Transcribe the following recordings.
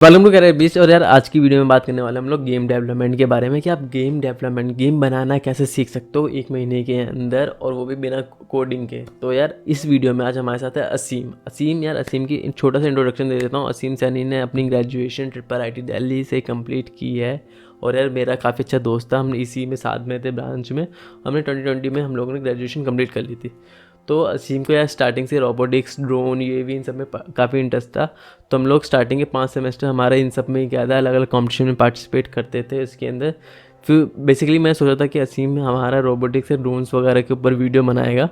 Welcome to career beast. और यार आज की वीडियो में बात करने वाले हम लोग गेम डेवलपमेंट के बारे में कि आप गेम डेवलपमेंट गेम बनाना कैसे सीख सकते हो 1 महीने के अंदर, और वो भी बिना कोडिंग के। तो यार इस वीडियो में आज हमारे साथ है असीम। यार असीम की छोटा सा इंट्रोडक्शन दे देता हूँ। असीम सैनी ने अपनी ग्रेजुएशन IIT दिल्ली से कंप्लीट की है, और यार मेरा काफ़ी अच्छा दोस्त था। हम इसी में साथ में थे ब्रांच में। हमने 2020 में हम लोगों ने ग्रेजुएशन कंप्लीट कर ली थी। तो असीम को यार स्टार्टिंग से रोबोटिक्स, ड्रोन, यूएवी इन सब में काफ़ी इंटरेस्ट था। तो हम लोग स्टार्टिंग के 5 सेमेस्टर हमारे इन सब में क्या था, अलग अलग कॉम्पिटिशन में पार्टिसिपेट करते थे इसके अंदर। फिर बेसिकली मैं सोचा था कि असीम हमारा रोबोटिक्स और ड्रोन्स वगैरह के ऊपर वीडियो बनाएगा।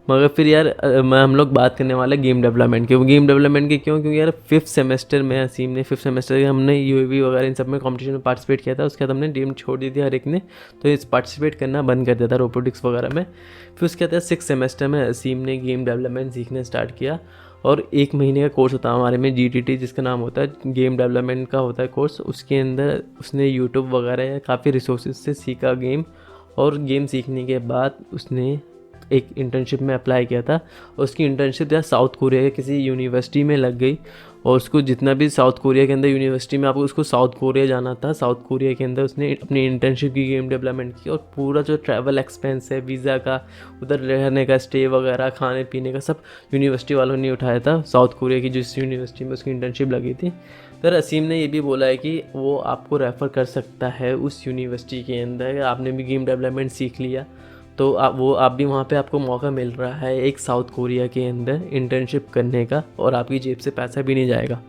मगर फिर यार हम लोग बात करने वाले गेम डेवलपमेंट के। वो गेम डेवलपमेंट के क्यों? क्योंकि यार 5th सेमेस्टर में असीम ने 5th सेमेस्टर के हमने यूएवी वगैरह इन सब में कॉम्पिटिशन में पार्टिसिपेट किया था। उसके बाद हमने गेम छोड़ दी थी हर एक ने, तो इस पार्टिसिपेट करना बंद कर दिया था रोबोटिक्स वगैरह में। फिर उसके बाद 6th सेमेस्टर में असीम ने गेम डेवलपमेंट सीखना स्टार्ट किया, और 1 महीने का कोर्स होता है हमारे में GTT, जिसका नाम होता है गेम डेवलपमेंट का होता है कोर्स। उसके अंदर उसने यूट्यूब वगैरह या काफ़ी रिसोर्सेज से सीखा गेम, और गेम सीखने के बाद उसने एक इंटर्नशिप में अप्लाई किया था। उसकी इंटर्नशिप यार साउथ कोरिया के किसी यूनिवर्सिटी में लग गई, और उसको जितना भी साउथ कोरिया के अंदर यूनिवर्सिटी में आपको उसको साउथ कोरिया जाना था। साउथ कोरिया के अंदर उसने अपनी इंटर्नशिप की, गेम डेवलपमेंट की, और पूरा जो ट्रैवल एक्सपेंस है, वीज़ा का, उधर रहने का, स्टे वगैरह, खाने पीने का, सब यूनिवर्सिटी वालों ने उठाया था। साउथ कोरिया की जिस यूनिवर्सिटी में उसकी इंटर्नशिप लगी थी। फिर असीम ने ये भी बोला है कि वो आपको रेफ़र कर सकता है उस यूनिवर्सिटी के अंदर। आपने भी गेम डेवलपमेंट सीख लिया तो आप भी वहाँ पे आपको मौका मिल रहा है एक साउथ कोरिया के अंदर इंटर्नशिप करने का, और आपकी जेब से पैसा भी नहीं जाएगा।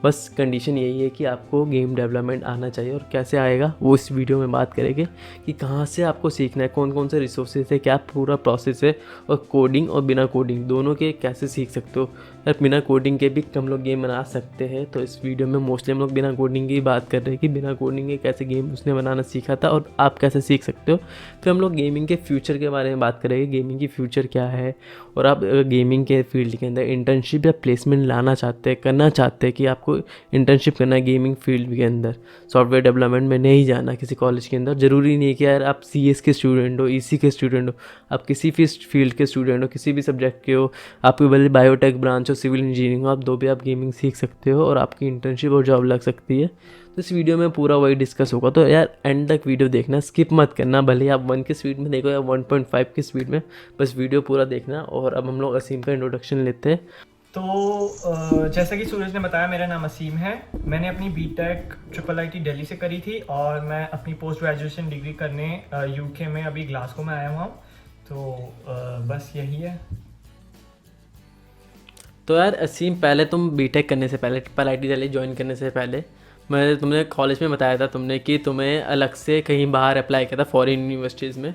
बस कंडीशन यही है कि आपको गेम डेवलपमेंट आना चाहिए। और कैसे आएगा वो इस वीडियो में बात करेंगे कि कहाँ से आपको सीखना है, कौन कौन से रिसोर्सेज है, क्या पूरा प्रोसेस है, और कोडिंग और बिना कोडिंग दोनों के कैसे सीख सकते हो। यार बिना कोडिंग के भी हम लोग गेम बना सकते हैं, तो इस वीडियो में मोस्टली हम लोग बिना कोडिंग की बात कर रहे हैं कि बिना कोडिंग के कैसे गेम उसने बनाना सीखा था और आप कैसे सीख सकते हो। फिर हम लोग गेमिंग के फ्यूचर के बारे में बात करेंगे, गेमिंग की फ्यूचर क्या है, और आप गेमिंग के फील्ड के अंदर इंटर्नशिप या प्लेसमेंट लाना चाहते हैं, करना चाहते हैं कि आपको इंटर्नशिप करना है गेमिंग फील्ड के अंदर, सॉफ्टवेयर डेवलपमेंट में नहीं जाना किसी कॉलेज के अंदर। ज़रूरी नहीं है कि यार आप CS के स्टूडेंट हो, EC के स्टूडेंट हो, आप किसी भी फील्ड के स्टूडेंट हो, किसी भी सब्जेक्ट के हो, आपकी भले बायोटेक ब्रांच हो, सिविल इंजीनियरिंग हो, आप दो भी आप गेमिंग सीख सकते हो और आपकी इंटर्नशिप और जॉब लग सकती है। तो इस वीडियो में पूरा वही डिस्कस होगा, तो यार एंड तक वीडियो देखना, स्किप मत करना। भले ही आप 1 की स्पीड में देखो या 1.5 की स्पीड में, बस वीडियो पूरा देखना। और अब हम लोग असीम का इंट्रोडक्शन लेते हैं। तो जैसा कि सूरज ने बताया, मेरा नाम असीम है। मैंने अपनी BTech IIT दिल्ली से करी थी, और मैं अपनी पोस्ट ग्रेजुएशन डिग्री करने UK में अभी ग्लासगो में आया हुआ हूँ। तो बस यही है। तो यार असीम, पहले तुम BTech करने से पहले, IIT दिल्ली ज्वाइन करने से पहले, मैं तुमने कॉलेज में बताया था तुमने कि तुम्हें अलग से कहीं बाहर अप्लाई किया था फॉरेन यूनिवर्सिटीज़ में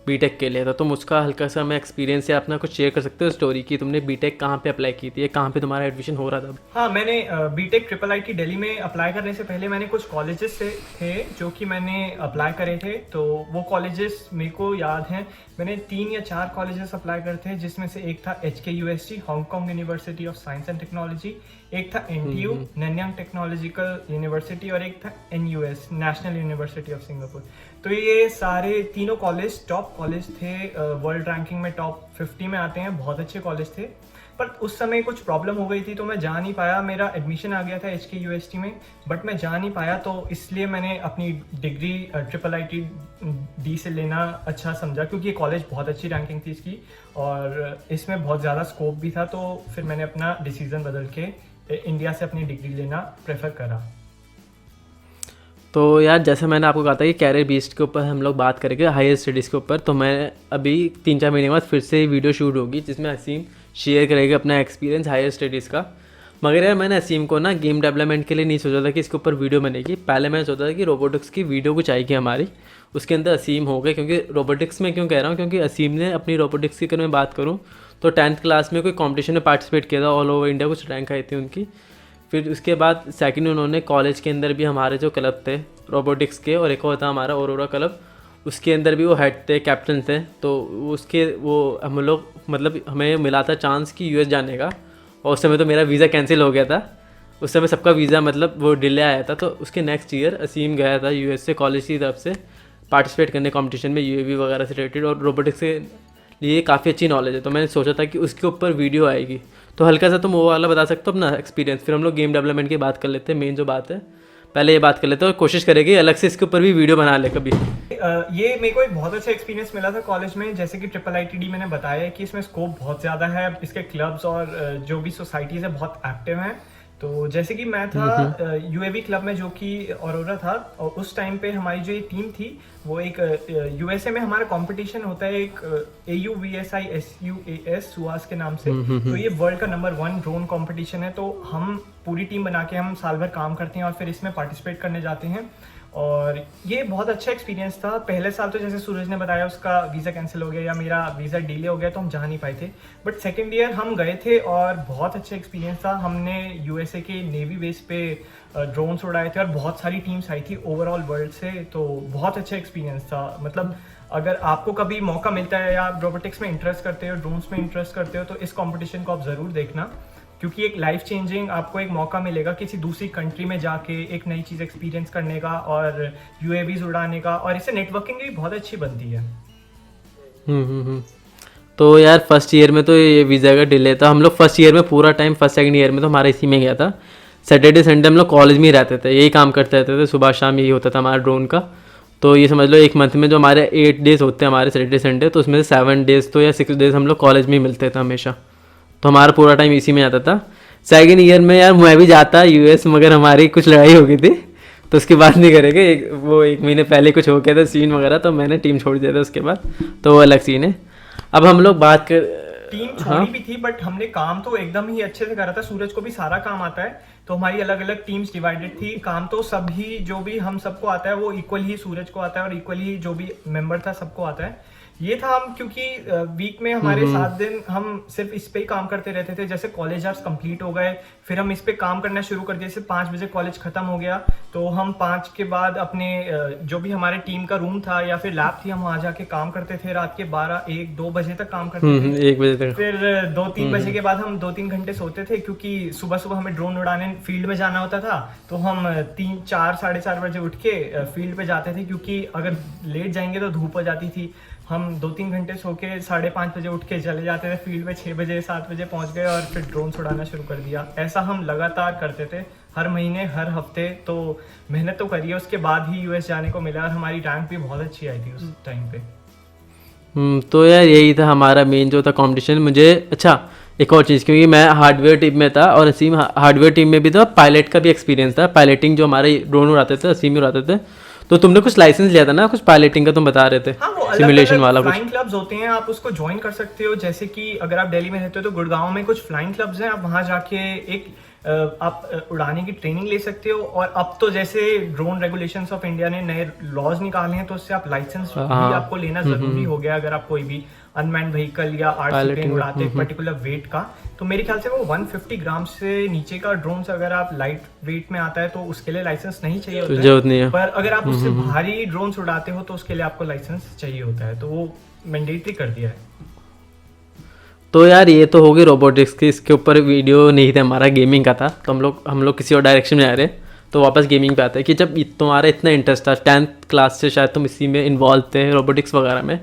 BTech के लिए। तो तुम उसका हल्का सा मैं एक्सपीरियंस या अपना कुछ शेयर कर सकते हो स्टोरी की तुमने BTech कहाँ पे अप्लाई की थी, कहाँ पे तुम्हारा एडमिशन हो रहा था? हाँ, मैंने BTech IIT दिल्ली में अप्लाई करने से पहले मैंने कुछ कॉलेजेस से थे जो कि मैंने अप्लाई करे थे। तो वो कॉलेजेस मेरे को याद हैं। मैंने 3 या 4 कॉलेजेस अप्लाई करे थे, जिसमें से एक था HKUST, Hong Kong university of science and technology, एक था NTU, नन्यांग टेक्नोलॉजिकल यूनिवर्सिटी, और एक था NUS, national university of Singapore. तो ये सारे तीनों कॉलेज टॉप कॉलेज थे, वर्ल्ड रैंकिंग में टॉप 50 में आते हैं, बहुत अच्छे कॉलेज थे। पर उस समय कुछ प्रॉब्लम हो गई थी, तो मैं जा नहीं पाया। मेरा एडमिशन आ गया था HKUST में, बट मैं जा नहीं पाया। तो इसलिए मैंने अपनी डिग्री IIT D से लेना अच्छा समझा, क्योंकि ये कॉलेज बहुत अच्छी रैंकिंग थी इसकी, और इसमें बहुत ज़्यादा स्कोप भी था। तो फिर मैंने अपना डिसीज़न बदल के इंडिया से अपनी डिग्री लेना प्रेफर करा। तो यार जैसे मैंने आपको कहा था कि कैरियर बीस्ट के ऊपर हम लोग बात करेंगे हायर स्टडीज़ के ऊपर, तो मैं अभी 3-4 महीने बाद फिर से वीडियो शूट होगी जिसमें असीम शेयर करेगा अपना एक्सपीरियंस हायर स्टडीज़ का। मगर यार मैंने असीम को ना गेम डेवलपमेंट के लिए नहीं सोचा था कि इसके ऊपर वीडियो बनेगी। पहले मैंने सोचा था कि रोबोटिक्स की वीडियो कुछ आएगी हमारी, उसके अंदर असीम हो गए। क्योंकि रोबोटिक्स में क्यों कह रहा हूँ, क्योंकि असीम ने अपनी रोबोटिक्स की अगर मैं बात करूँ तो 10th क्लास में कोई कॉम्पिटिशन में पार्टिसिपेट किया था, ऑल ओवर इंडिया कुछ रैंक आई थी उनकी। फिर उसके बाद सेकंड उन्होंने कॉलेज के अंदर भी हमारे जो क्लब थे रोबोटिक्स के, और एक और था हमारा औरोरा क्लब, उसके अंदर भी वो हेड थे, कैप्टन थे। तो उसके वो हम लोग मतलब हमें मिला था चांस कि US जाने का, और उस समय तो मेरा वीज़ा कैंसिल हो गया था। उस समय सबका वीज़ा मतलब वो डिले आया था। तो उसके नेक्स्ट ईयर असीम गया था US से कॉलेज की तरफ से पार्टिसिपेट करने कॉम्पिटिशन में UAV वगैरह से रिलेटेड और रोबोटिक्स से लिए काफ़ी अच्छी नॉलेज है, तो मैंने सोचा था कि उसके ऊपर वीडियो आएगी। तो हल्का सा तुम वो वाला बता सकते हो अपना एक्सपीरियंस, फिर हम लोग गेम डेवलपमेंट की बात कर लेते हैं। मेन जो बात है पहले ये बात कर लेते हैं, और कोशिश करेंगे अलग से इसके ऊपर भी वीडियो बना ले कभी। ये मेरे को एक बहुत अच्छा एक्सपीरियंस मिला था कॉलेज में, जैसे कि ट्रिपल आईटीडी मैंने बताया है कि इसमें स्कोप बहुत ज़्यादा है, इसके क्लब्स और जो भी सोसाइटीज़ है बहुत एक्टिव हैं। तो जैसे कि मैं था यूएवी क्लब में जो कि औरोरा था, और उस टाइम पे हमारी जो ये टीम थी वो एक यूएसए में हमारा कंपटीशन होता है एक AUVSISUAS सुहास के नाम से। तो ये वर्ल्ड का नंबर 1 ड्रोन कंपटीशन है। तो हम पूरी टीम बना के हम साल भर काम करते हैं और फिर इसमें पार्टिसिपेट करने जाते हैं, और ये बहुत अच्छा एक्सपीरियंस था। पहले साल तो जैसे सूरज ने बताया उसका वीज़ा कैंसिल हो गया या मेरा वीज़ा डिले हो गया तो हम जा नहीं पाए थे, बट सेकेंड ईयर हम गए थे और बहुत अच्छा एक्सपीरियंस था। हमने यूएसए के नेवी बेस पे ड्रोन्स उड़ाए थे और बहुत सारी टीम्स आई थी ओवरऑल वर्ल्ड से, तो बहुत अच्छा एक्सपीरियंस था। मतलब अगर आपको कभी मौका मिलता है या आप रोबोटिक्स में इंटरेस्ट करते हो, ड्रोन्स में इंटरेस्ट करते हो, तो इस कॉम्पिटिशन को आप ज़रूर देखना, क्योंकि एक लाइफ चेंजिंग आपको एक मौका मिलेगा किसी दूसरी कंट्री में जाके एक नई चीज़ एक्सपीरियंस करने का और यूएवीज उड़ाने का, और इससे नेटवर्किंग भी बहुत अच्छी बनती है। तो यार फर्स्ट ईयर में तो ये वीज़ा का डिले था। हम लोग फर्स्ट ईयर में पूरा टाइम, फर्स्ट सेकंड ईयर में तो हमारा इसी में गया था। सैटरडे संडे हम लोग कॉलेज में ही रहते थे, यही काम करते रहते थे, सुबह शाम यही होता था हमारा ड्रोन का। तो ये समझ लो एक मंथ में जो हमारे 8 डेज़ होते हैं हमारे सैटरडे संडे, तो उसमें से 7 डेज़ तो या 6 डेज़ हम लोग कॉलेज में ही मिलते थे हमेशा। तो हमारा पूरा टाइम इसी में आता था। सेकेंड ईयर में यार मैं भी जाता यूएस, मगर हमारी कुछ लड़ाई हो गई थी, तो उसकी बात नहीं करेंगे। वो 1 महीने पहले कुछ हो गया था सीन वगैरह, तो मैंने टीम छोड़ दिया था उसके बाद, तो वो अलग सीन है। अब हम लोग बात कर टीम छोड़ी भी थी, बट हमने काम तो एकदम ही अच्छे से करा था। सूरज को भी सारा काम आता है, तो हमारी अलग अलग टीम्स डिवाइडेड थी। काम तो सभी जो भी हम सबको आता है वो इक्वल ही सूरज को आता है, और इक्वल ही जो भी मेंबर था सबको आता है। ये था हम, क्योंकि वीक में हमारे 7 दिन हम सिर्फ इस पे ही काम करते रहते थे। जैसे कॉलेज आवर्स कंप्लीट हो गए, फिर हम इस पे काम करना शुरू कर दिए। जैसे 5 बजे कॉलेज खत्म हो गया, तो हम 5 के बाद अपने जो भी हमारे टीम का रूम था या फिर लैब थी, हम वहाँ जाके काम करते थे। रात के 12, 1, 2 बजे तक काम करते थे, 1 बजे तक। फिर 2-3 बजे के बाद हम 2-3 घंटे सोते थे, क्योंकि सुबह सुबह हमें ड्रोन उड़ाने फील्ड में जाना होता था। तो हम 3-4, 4:30 बजे उठ के फील्ड पे जाते थे, क्योंकि अगर लेट जाएंगे तो धूप हो जाती थी। हम 2-3 घंटे सो के 5:30 बजे उठ के चले जाते थे फील्ड में, 6 बजे 7 बजे पहुंच गए और फिर ड्रोन उड़ाना शुरू कर दिया। ऐसा हम लगातार करते थे, हर महीने, हर हफ्ते। तो मेहनत तो करी है, उसके बाद ही यूएस जाने को मिला, और हमारी रैंक भी बहुत अच्छी आई थी उस टाइम पे। तो यार यही था हमारा मेन जो था कंपटीशन। मुझे अच्छा एक और चीज़, क्योंकि मैं हार्डवेयर टीम में था और असीम हार्डवेयर टीम में भी था, पायलट का भी एक्सपीरियंस था। पायलटिंग जो हमारे ड्रोन उड़ाते थे, असीम ही उड़ाते थे। तो तुमने कुछ लाइसेंस लिया था ना, कुछ पायलटिंग का तुम बता रहे थे। हाँ, वो सिमुलेशन वाला कुछ फ्लाइंग क्लब्स होते हैं, आप उसको ज्वाइन कर सकते हो। जैसे कि अगर आप दिल्ली में रहते हो तो गुड़गांव में कुछ फ्लाइंग क्लब्स हैं, आप वहाँ जाके एक आप उड़ाने की ट्रेनिंग ले सकते हो। और अब तो जैसे ड्रोन रेगुलेशंस ऑफ इंडिया ने नए लॉज निकाले हैं, तो उससे आप लाइसेंस भी आपको लेना जरूरी हो गया, अगर आप कोई भी अनमैन्ड व्हीकल या आरसी प्लेन उड़ाते हैं पर्टिकुलर वेट का। तो मेरे ख्याल से वो 150 ग्राम से नीचे का ड्रोन अगर आप लाइट वेट में आता है तो उसके लिए लाइसेंस नहीं चाहिए होता है। जरूरत नहीं है। पर अगर आप उससे भारी ड्रोन उड़ाते हो तो उसके लिए आपको लाइसेंस चाहिए होता है, तो वो मैंडेटरी कर दिया है। तो यार ये तो हो गई रोबोटिक्स की, इसके ऊपर वीडियो नहीं था हमारा, गेमिंग का था। तो हम लोग किसी और डायरेक्शन में आ रहे हैं, तो वापस गेमिंग पे आते हैं कि जब तुम्हारा इतना इंटरेस्ट था 10th क्लास से, शायद तुम इसी में इन्वॉल्व थे रोबोटिक्स वगैरह में,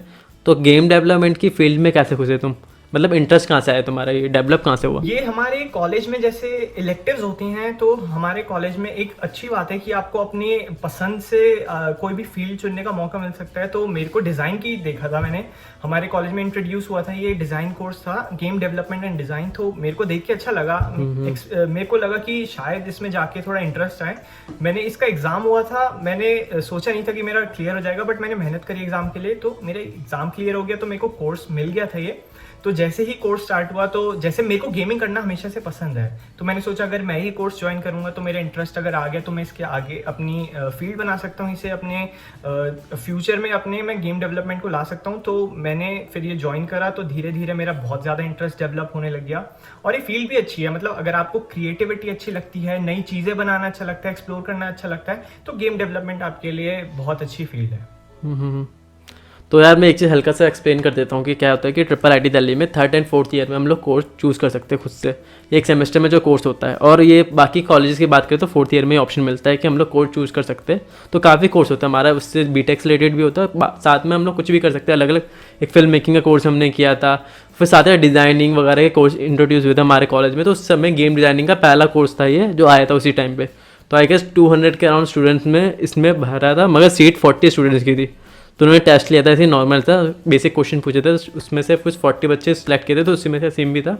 तो गेम डेवलपमेंट की फील्ड में कैसे घुसे तुम? मतलब इंटरेस्ट कहाँ से आया तुम्हारा, ये डेवलप कहाँ से हुआ? ये हमारे कॉलेज में जैसे इलेक्टिव्स होती हैं, तो हमारे कॉलेज में एक अच्छी बात है कि आपको अपने पसंद से कोई भी फील्ड चुनने का मौका मिल सकता है। तो मेरे को डिज़ाइन की देखा था मैंने, हमारे कॉलेज में इंट्रोड्यूस हुआ था, ये डिज़ाइन कोर्स था, गेम डेवलपमेंट एंड डिज़ाइन। तो मेरे को देख के अच्छा लगा, मेरे को लगा कि शायद इसमें जाके थोड़ा इंटरेस्ट आए। मैंने इसका एग्ज़ाम हुआ था, मैंने सोचा नहीं था कि मेरा क्लियर हो जाएगा, बट मैंने मेहनत करी एग्ज़ाम के लिए, तो मेरा एग्ज़ाम क्लियर हो गया। तो मेरे को कोर्स मिल गया था ये। तो जैसे ही कोर्स स्टार्ट हुआ, तो जैसे मेरे को गेमिंग करना हमेशा से पसंद है, तो मैंने सोचा अगर मैं ही कोर्स ज्वाइन करूंगा तो मेरा इंटरेस्ट अगर आ गया तो मैं इसके आगे अपनी फील्ड बना सकता हूँ, इसे अपने फ्यूचर में अपने मैं गेम डेवलपमेंट को ला सकता हूँ। तो मैंने फिर ये ज्वाइन करा, तो धीरे धीरे मेरा बहुत ज़्यादा इंटरेस्ट डेवलप होने लग गया। और ये फील्ड भी अच्छी है, मतलब अगर आपको क्रिएटिविटी अच्छी लगती है, नई चीज़ें बनाना अच्छा लगता है, एक्सप्लोर करना अच्छा लगता है, तो गेम डेवलपमेंट आपके लिए बहुत अच्छी फील्ड है। तो यार मैं एक चीज़ हल्का सा एक्सप्लेन कर देता हूँ कि क्या होता है कि ट्रिपल आईटी दिल्ली में 3rd एंड 4th ईयर में हम लोग कोर्स चूज़ कर सकते हैं खुद से, एक सेमेस्टर में जो कोर्स होता है। और ये बाकी कॉलेजेस की बात करें तो 4th ईयर में ऑप्शन मिलता है कि हम लोग कोर्स चूज़ कर सकते हैं। तो काफ़ी कोर्स होता है हमारा, उससे बीटेक से रिलेटेड भी होता है, साथ में हम लोग कुछ भी कर सकते हैं। अलग अलग एक फिल्म मेकिंग का कोर्स हमने किया था, फिर साथ में डिज़ाइनिंग वगैरह के कोर्स इंट्रोड्यूस हुए थे हमारे कॉलेज में। तो उस समय गेम डिज़ाइनिंग का पहला कोर्स था ये, जो आया था उसी टाइम पे। तो आई गेस 200 के अराउंड स्टूडेंट्स में इसमें भरा था, मगर सीट 40 स्टूडेंट्स की थी। तो उन्होंने टेस्ट लिया था, ऐसे नॉर्मल था, बेसिक क्वेश्चन पूछे थे, उसमें से कुछ 40 बच्चे सिलेक्ट किए थे, तो उसी में से सिम भी था,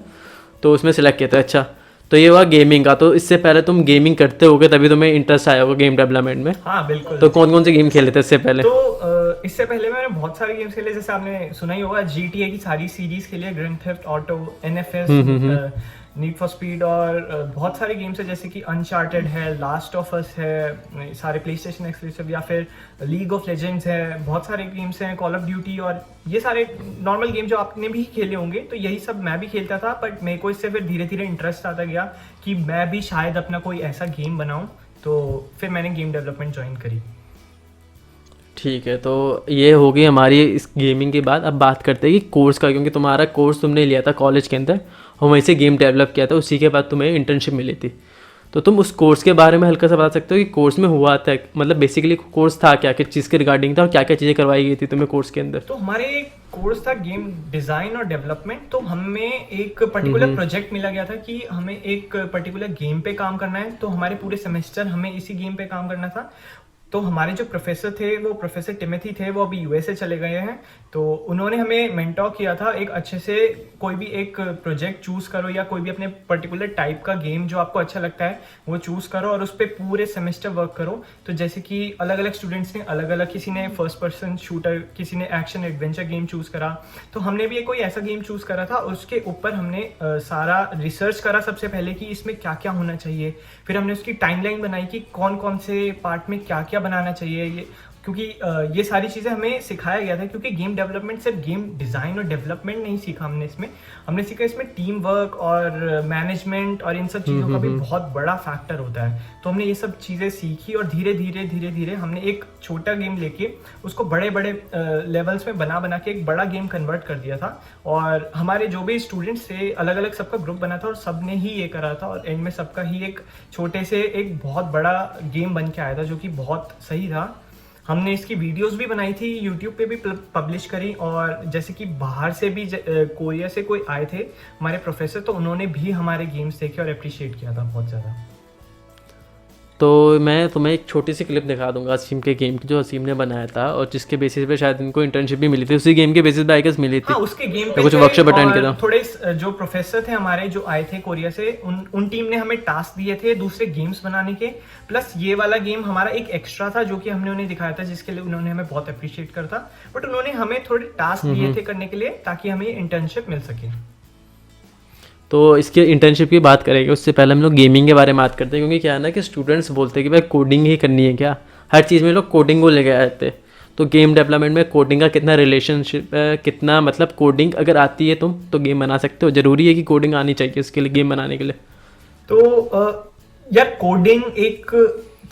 तो उसमें सेलेक्ट किया था। अच्छा, तो ये हुआ गेमिंग का। तो इससे पहले तुम गेमिंग करते होगे तभी तुम्हें इंटरेस्ट आया होगा गेम डेवलपमेंट में। हाँ बिल्कुल। तो कौन कौन से गेम खेले थे इससे पहले? तो इससे पहले मैंने बहुत सारे गेम्स खेले, जैसे आपने सुना ही होगा GTA की सारी सीरीज खेली है, grand theft auto, NFS, need for speed, और बहुत सारे गेम्स है जैसे कि अनचार्टेड है, लास्ट ऑफ अस है, सारे प्ले स्टेशन एक्सक्लूसिव, या फिर लीग ऑफ लेजेंड्स है, बहुत सारे गेम्स हैं, कॉल ऑफ ड्यूटी, और ये सारे नॉर्मल गेम जो आपने भी खेले होंगे। तो यही सब मैं भी खेलता था, बट मेरे को इससे फिर धीरे धीरे इंटरेस्ट आता गया कि मैं भी शायद अपना कोई ऐसा गेम बनाऊँ। तो फिर मैंने गेम डेवलपमेंट ज्वाइन करी। ठीक है, तो ये हो गई हमारी इस गेमिंग की बात। अब बात करते हैं कि कोर्स का, क्योंकि तुम्हारा कोर्स तुमने लिया था कॉलेज के अंदर और वहीं से गेम डेवलप किया था, उसी के बाद तुम्हें इंटर्नशिप मिली थी। तो तुम उस कोर्स के बारे में हल्का सा बता सकते हो कि कोर्स में हुआ था, मतलब बेसिकली कोर्स था क्या, किस चीज़ के रिगार्डिंग था और क्या क्या चीज़ें करवाई गई थी तुम्हें कोर्स के अंदर? तो हमारे कोर्स था गेम डिज़ाइन और डेवलपमेंट। तो हमें एक पर्टिकुलर प्रोजेक्ट मिला गया था कि हमें एक पर्टिकुलर गेम पे काम करना है। तो हमारे पूरे सेमेस्टर हमें इसी गेम पे काम करना था। तो हमारे जो प्रोफेसर थे, वो प्रोफेसर टिमोथी थे, वो अभी यूएसए चले गए हैं। तो उन्होंने हमें मेंटोर किया था एक अच्छे से, कोई भी एक प्रोजेक्ट चूज करो या कोई भी अपने पर्टिकुलर टाइप का गेम जो आपको अच्छा लगता है वो चूज करो और उस पर पूरे सेमेस्टर वर्क करो। तो जैसे कि अलग अलग स्टूडेंट्स ने अलग अलग, किसी ने फर्स्ट पर्सन शूटर, किसी ने एक्शन एडवेंचर गेम चूज करा। तो हमने भी कोई ऐसा गेम चूज करा था, उसके ऊपर हमने सारा रिसर्च करा सबसे पहले कि इसमें क्या क्या होना चाहिए। फिर हमने उसकी टाइमलाइन बनाई कि कौन कौन से पार्ट में क्या क्या बनाना चाहिए, ये क्योंकि ये सारी चीज़ें हमें सिखाया गया था। क्योंकि गेम डेवलपमेंट सिर्फ गेम डिज़ाइन और डेवलपमेंट नहीं सीखा हमने सीखा इसमें टीम वर्क और मैनेजमेंट और इन सब चीज़ों का भी बहुत बड़ा फैक्टर होता है। तो हमने ये सब चीज़ें सीखी और धीरे धीरे हमने एक छोटा गेम लेके उसको बड़े बड़े लेवल्स में बना के एक बड़ा गेम कन्वर्ट कर दिया था। और हमारे जो भी स्टूडेंट्स थे, अलग अलग सबका ग्रुप बना था और सब ने ही ये करा था, और एंड में सबका ही एक छोटे से एक बहुत बड़ा गेम बन के आया था, जो कि बहुत सही था। हमने इसकी वीडियोस भी बनाई थी, यूट्यूब पे भी पब्लिश करी, और जैसे कि बाहर से भी कोरिया से कोई आए थे हमारे प्रोफेसर, तो उन्होंने भी हमारे गेम्स देखे और अप्रिशिएट किया था बहुत ज़्यादा। तो मैं तुम्हें एक छोटी सी क्लिप दिखा दूंगा असीम के गेम की, जो असीम ने बनाया था और जिसके बेसिस पे शायद इनको इंटर्नशिप भी मिली थी, उसी गेम के बेसिस पे आई गेस मिली थी। हाँ, उसके गेम पे कुछ वर्कशॉप अटेंड किया था। थोड़े जो प्रोफेसर थे हमारे जो आए थे कोरिया से, उन टीम ने हमें टास्क दिए थे दूसरे गेम्स बनाने के, प्लस ये वाला गेम हमारा एक एक्स्ट्रा था जो कि हमने उन्हें दिखाया था, जिसके लिए उन्होंने हमें बहुत अप्रिशिएट करा था। बट उन्होंने हमें थोड़े टास्क दिए थे करने के लिए, ताकि हमें इंटर्नशिप मिल सके। तो इसके इंटर्नशिप की बात करेंगे, उससे पहले हम लोग गेमिंग के बारे में बात करते हैं। क्योंकि क्या है ना कि स्टूडेंट्स बोलते हैं कि भाई कोडिंग ही करनी है क्या, हर चीज़ में लोग कोडिंग को लेके आते हैं। तो गेम डेवलपमेंट में कोडिंग का कितना रिलेशनशिप है, कितना मतलब कोडिंग अगर आती है तुम तो गेम बना सकते हो? ज़रूरी है कि कोडिंग आनी चाहिए इसके लिए, गेम बनाने के लिए? तो यार कोडिंग एक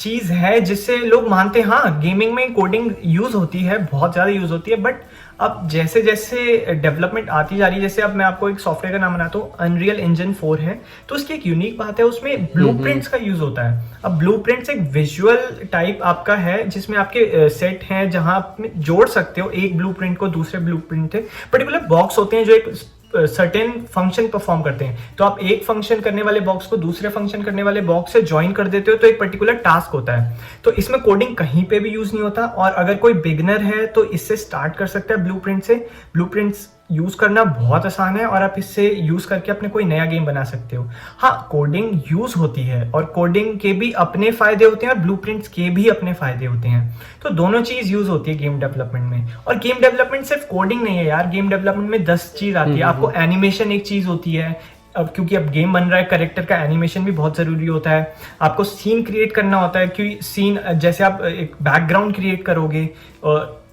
चीज़ है जिससे लोग मानते हैं, हाँ गेमिंग में कोडिंग यूज़ होती है, बहुत ज़्यादा यूज़ होती है। बट अब जैसे जैसे डेवलपमेंट आती जा रही है, जैसे अब मैं आपको एक सॉफ्टवेयर का नाम बनाता हूँ, अनरियल इंजन 4 है। तो उसकी एक यूनिक बात है, उसमें ब्लूप्रिंट्स का यूज होता है। अब ब्लूप्रिंट्स एक विजुअल टाइप आपका है, जिसमें आपके सेट हैं जहां आप जोड़ सकते हो एक ब्लूप्रिंट को दूसरे ब्लूप्रिंट से। पर्टिकुलर बॉक्स होते हैं जो एक सर्टेन फंक्शन परफॉर्म करते हैं। तो आप एक फंक्शन करने वाले बॉक्स को दूसरे फंक्शन करने वाले बॉक्स से ज्वाइन कर देते हो, तो एक पर्टिकुलर टास्क होता है। तो इसमें कोडिंग कहीं पे भी यूज नहीं होता, और अगर कोई बिगनर है तो इससे स्टार्ट कर सकता है ब्लूप्रिंट से। ब्लूप्रिंट्स यूज करना बहुत आसान है और आप इससे यूज करके अपने कोई नया गेम बना सकते हो। हाँ, कोडिंग यूज होती है और कोडिंग के भी अपने फायदे होते हैं और ब्लूप्रिंट्स के भी अपने फायदे होते हैं। तो दोनों चीज यूज होती है गेम डेवलपमेंट में। और गेम डेवलपमेंट सिर्फ कोडिंग नहीं है यार, गेम डेवलपमेंट में 10 चीज आती है। आपको एनिमेशन एक चीज होती है, अब क्योंकि अब गेम बन रहा है, कैरेक्टर का एनिमेशन भी बहुत जरूरी होता है। आपको सीन क्रिएट करना होता है, क्योंकि सीन जैसे आप एक बैकग्राउंड क्रिएट करोगे,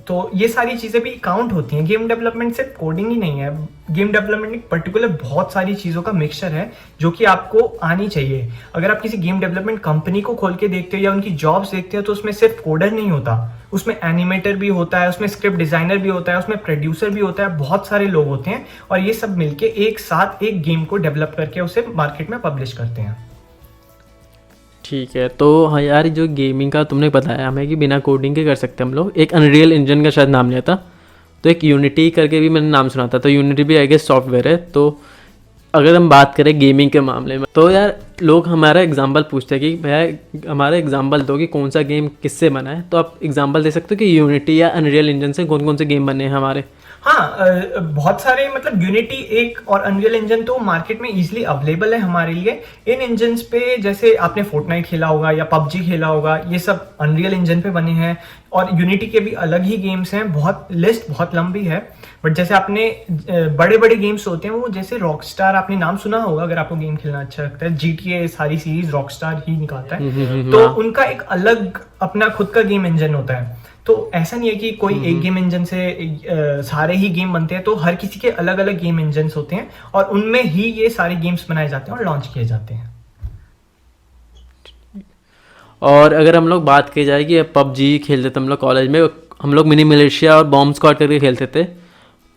तो ये सारी चीज़ें भी काउंट होती हैं। गेम डेवलपमेंट सिर्फ कोडिंग ही नहीं है, गेम डेवलपमेंट एक पर्टिकुलर बहुत सारी चीज़ों का मिक्सचर है जो कि आपको आनी चाहिए। अगर आप किसी गेम डेवलपमेंट कंपनी को खोल के देखते हो या उनकी जॉब्स देखते हो, तो उसमें सिर्फ कोडर नहीं होता, उसमें एनिमेटर भी होता है, उसमें स्क्रिप्ट डिजाइनर भी होता है, उसमें प्रोड्यूसर भी होता है, बहुत सारे लोग होते हैं और ये सब मिलके एक साथ एक गेम को डेवलप करके उसे मार्केट में पब्लिश करते हैं। ठीक है, तो हाँ यार, जो गेमिंग का तुमने बताया हमें कि बिना कोडिंग के कर सकते हैं हम लोग। एक अनरियल इंजन का शायद नाम लिया था, तो एक यूनिटी करके भी मैंने नाम सुना था, तो यूनिटी भी आई गेस सॉफ्टवेयर है। तो अगर हम बात करें गेमिंग के मामले में, तो यार लोग हमारा एग्जांपल पूछते हैं कि भैया हमारा एग्जांपल दो कि कौन सा गेम किससे बना है। तो आप एग्जांपल दे सकते हो कि यूनिटी या अनरियल इंजन से कौन कौन से गेम बने हैं हमारे। हाँ, बहुत सारे, मतलब यूनिटी एक और अनरियल इंजन तो मार्केट में इजीली अवेलेबल है हमारे लिए। इन इंजन्स पे जैसे आपने फोर्टनाइट खेला होगा या पबजी खेला होगा, ये सब अनरियल इंजन पे बने हैं। और यूनिटी के भी अलग ही गेम्स हैं, बहुत लिस्ट बहुत लंबी है। बट जैसे आपने बड़े बड़े गेम्स होते हैं वो, जैसे रॉकस्टार, आपने नाम सुना होगा अगर आपको गेम खेलना अच्छा लगता है, GTA सारी सीरीज रॉकस्टार ही निकालता है, तो उनका एक अलग अपना खुद का गेम इंजन होता है। तो ऐसा नहीं है कि कोई एक गेम इंजन से सारे ही गेम बनते हैं, तो हर किसी के अलग अलग गेम इंजन होते हैं और उनमें ही ये सारे गेम्स बनाए जाते हैं और लॉन्च किए जाते हैं। और अगर हम लोग बात की जाए कि पबजी खेलते थे हम लोग कॉलेज में, हम लोग मिनी मिलिशिया और बॉम्ब स्क्वाड करके खेलते थे,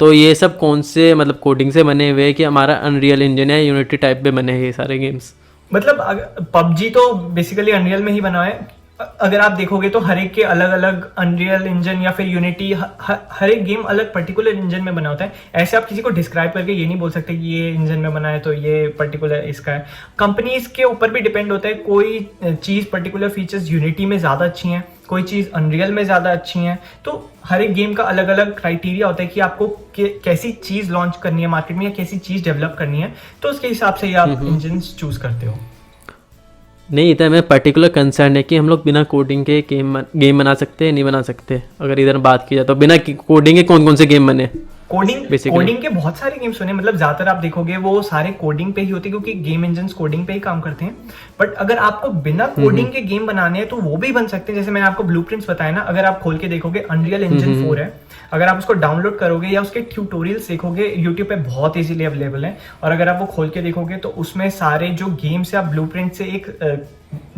तो ये सब कौन से मतलब कोडिंग से बने हुए हैं कि हमारा अनरियल इंजन या यूनिटी टाइप पे बने हैं ये सारे गेम्स? मतलब पबजी तो बेसिकली अनरियल में ही बना है। अगर आप देखोगे तो हर एक के अलग अलग अनरियल इंजन या फिर यूनिटी, हर एक गेम अलग पर्टिकुलर इंजन में बना होता है। ऐसे आप किसी को डिस्क्राइब करके ये नहीं बोल सकते कि ये इंजन में बना है तो ये पर्टिकुलर इसका है। कंपनीज के ऊपर भी डिपेंड होता है, कोई चीज पर्टिकुलर फीचर्स यूनिटी में ज्यादा अच्छी हैं, कोई चीज अनरियल में ज्यादा अच्छी हैं। तो हर एक गेम का अलग अलग क्राइटेरिया होता है कि आपको कैसी चीज लॉन्च करनी है मार्केट में या कैसी चीज डेवलप करनी है, तो उसके हिसाब से ही आप इंजन चूज करते हो। नहीं, इधर में पर्टिकुलर कंसर्न है कि हम लोग बिना कोडिंग के गेम बना सकते हैं नहीं बना सकते। अगर इधर बात की जाए तो बिना कोडिंग के कौन कौन से गेम बने? कोडिंग के बहुत सारे गेम्स होने, मतलब ज्यादातर आप देखोगे वो सारे कोडिंग पे ही होते हैं क्योंकि गेम इंजन कोडिंग पे ही काम करते हैं। बट अगर आपको बिना कोडिंग के गेम बनाने हैं तो वो भी बन सकते हैं। जैसे मैंने आपको ब्लूप्रिंट्स बताया ना, अगर आप खोल के देखोगे अनरियल इंजन 4 है, अगर आप उसको डाउनलोड करोगे या उसके ट्यूटोरियल्स देखोगे यूट्यूब पे बहुत इजीली अवेलेबल है, और अगर आप वो खोल के देखोगे तो उसमें सारे जो गेम्स है, आप ब्लूप्रिंट से एक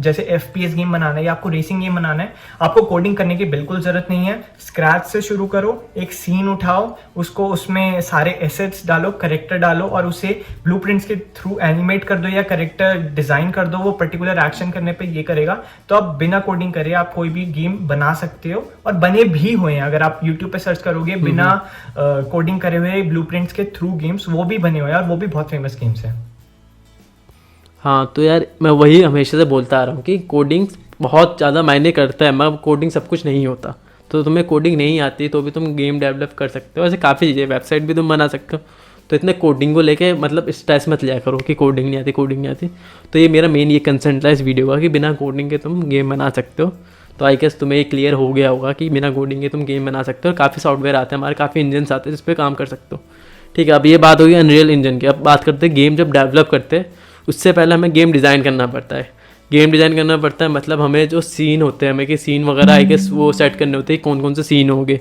जैसे FPS गेम बनाना है या आपको रेसिंग गेम बनाना है, आपको कोडिंग करने की बिल्कुल जरूरत नहीं है। स्क्रैच से शुरू करो, एक सीन उठाओ, उसको उसमें सारे एसेट्स डालो, करेक्टर डालो और उसे ब्लूप्रिंट्स के थ्रू एनिमेट कर दो या करेक्टर डिजाइन कर दो, वो पर्टिकुलर एक्शन करने पे ये करेगा। तो आप बिना कोडिंग करे आप कोई भी गेम बना सकते हो, और बने भी हुए हैं। अगर आप यूट्यूब पे सर्च करोगे बिना कोडिंग करे हुए ब्लूप्रिंट्स के थ्रू गेम्स, वो भी बने हुए हैं और वो भी बहुत फेमस गेम्स हैं। हाँ, तो यार मैं वही हमेशा से बोलता आ रहा हूँ कि कोडिंग बहुत ज़्यादा मायने करता है, मगर कोडिंग सब कुछ नहीं होता। तो तुम्हें कोडिंग नहीं आती तो भी तुम गेम डेवलप कर सकते हो। ऐसे काफ़ी चीज़ें, वेबसाइट भी तुम बना सकते हो। तो इतने कोडिंग को लेके मतलब स्ट्रेस मत लिया करो कि कोडिंग नहीं आती, कोडिंग नहीं आती। तो ये मेरा मेन ये कंसर्न था इस वीडियो का कि बिना कोडिंग के तुम गेम बना सकते हो। तो आई गेस तुम्हें ये क्लियर हो गया होगा कि बिना कोडिंग के तुम गेम बना सकते हो। और काफ़ी सॉफ्टवेयर आते हैं हमारे, काफ़ी इंजन्स आते हैं जिस पर काम कर सकते हो। ठीक है, अब ये बात होगी अनरियल इंजन की। अब बात करते हैं गेम जब डेवलप करते हैं उससे पहले हमें गेम डिज़ाइन करना पड़ता है। गेम डिज़ाइन करना पड़ता है मतलब हमें जो सीन होते हैं, हमें कि सीन वगैरह आई गेस वो सेट करने होते हैं, कौन कौन से सीन होंगे।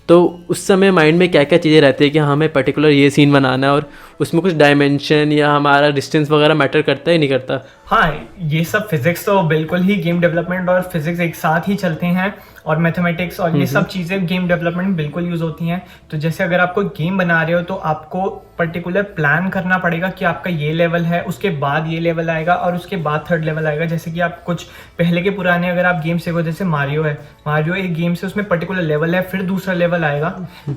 तो उस समय माइंड में क्या क्या चीज़ें रहती है कि हमें पर्टिकुलर ये सीन बनाना है, और उसमें कुछ डायमेंशन या हमारा डिस्टेंस वगैरह मैटर करता है नहीं करता? हाँ, ये सब फिजिक्स तो बिल्कुल ही, गेम डेवलपमेंट और फिजिक्स एक साथ ही चलते हैं, और मैथमेटिक्स और ये सब चीज़ें गेम डेवलपमेंट में बिल्कुल यूज होती हैं। तो जैसे अगर आपको गेम बना रहे हो तो आपको पर्टिकुलर प्लान करना पड़ेगा कि आपका ये लेवल है, उसके बाद ये लेवल आएगा और उसके बाद थर्ड लेवल आएगा। जैसे कि आप कुछ पहले के पुराने अगर आप गेम्स देखो, जैसे मारियो है, मारियो एक गेम से उसमें पर्टिकुलर लेवल है, फिर दूसरा लेवल आएगा।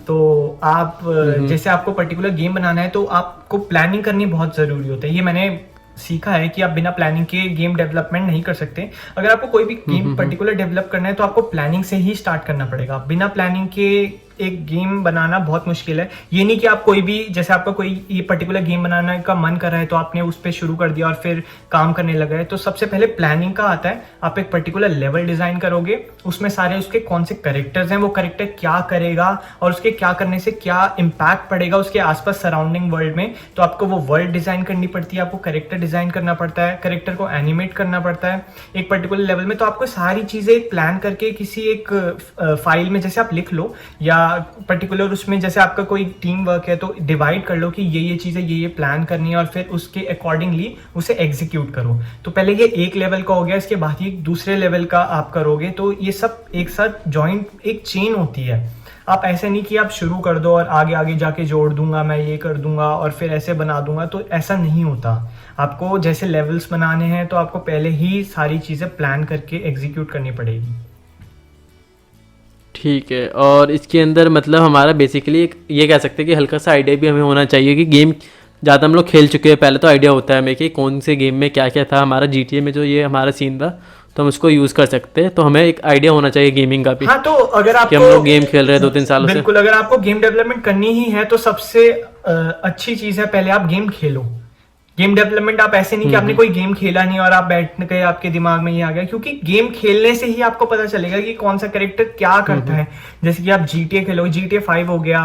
तो आप जैसे आपको पर्टिकुलर गेम बनाना है तो आपको प्लानिंग करनी बहुत ज़रूरी होता है। ये मैंने सीखा है कि आप बिना प्लानिंग के गेम डेवलपमेंट नहीं कर सकते। अगर आपको कोई भी गेम पर्टिकुलर डेवलप करना है तो आपको प्लानिंग से ही स्टार्ट करना पड़ेगा। बिना प्लानिंग के एक गेम बनाना बहुत मुश्किल है। ये नहीं कि आप कोई भी, जैसे आपका कोई ये पर्टिकुलर गेम बनाने का मन कर रहा है तो आपने उस पर शुरू कर दिया और फिर काम करने लगा है। तो सबसे पहले प्लानिंग का आता है। आप एक पर्टिकुलर लेवल डिजाइन करोगे, उसमें सारे उसके कौन से करेक्टर्स हैं, वो करेक्टर क्या करेगा और उसके क्या करने से क्या इम्पैक्ट पड़ेगा उसके आसपास सराउंडिंग वर्ल्ड में। तो आपको वो वर्ल्ड डिजाइन करनी पड़ती है, आपको करेक्टर डिजाइन करना पड़ता है, करेक्टर को एनिमेट करना पड़ता है एक पर्टिकुलर लेवल में। तो आपको सारी चीजें प्लान करके किसी एक फाइल में जैसे आप लिख लो, या पर्टिकुलर उसमें जैसे आपका कोई टीम वर्क है तो डिवाइड कर लो कि ये चीज़ें ये प्लान करनी है और फिर उसके अकॉर्डिंगली उसे एग्जीक्यूट करो। तो पहले ये एक लेवल का हो गया, इसके बाद ही दूसरे लेवल का आप करोगे, तो ये सब एक साथ जॉइंट एक चेन होती है। आप ऐसे नहीं कि आप शुरू कर दो और आगे आगे जाके जोड़ दूंगा, मैं ये कर दूंगा और फिर ऐसे बना दूंगा, तो ऐसा नहीं होता। आपको जैसे लेवल्स बनाने हैं तो आपको पहले ही सारी चीज़ें प्लान करके एग्जीक्यूट करनी पड़ेगी। ठीक है। और इसके अंदर मतलब हमारा बेसिकली एक ये कह सकते हैं कि हल्का सा आइडिया भी हमें होना चाहिए कि गेम ज़्यादा हम लोग खेल चुके हैं, पहले तो आइडिया होता है हमें कि कौन से गेम में क्या क्या था। हमारा GTA में जो ये हमारा सीन था तो हम उसको यूज़ कर सकते हैं, तो हमें एक आइडिया होना चाहिए गेमिंग का भी। हाँ, तो अगर आपको कि हम लोग गेम खेल रहे हैं 2-3 सालों से। बिल्कुल, अगर आपको गेम डेवलपमेंट करनी ही है तो सबसे अच्छी चीज़ है पहले आप गेम खेलो। गेम डेवलपमेंट आप ऐसे नहीं कि आपने कोई गेम खेला नहीं और आप बैठ गए, आपके दिमाग में ये आ गया, क्योंकि गेम खेलने से ही आपको पता चलेगा कि कौन सा कैरेक्टर क्या करता है। जैसे कि आप GTA खेलो, GTA 5 हो गया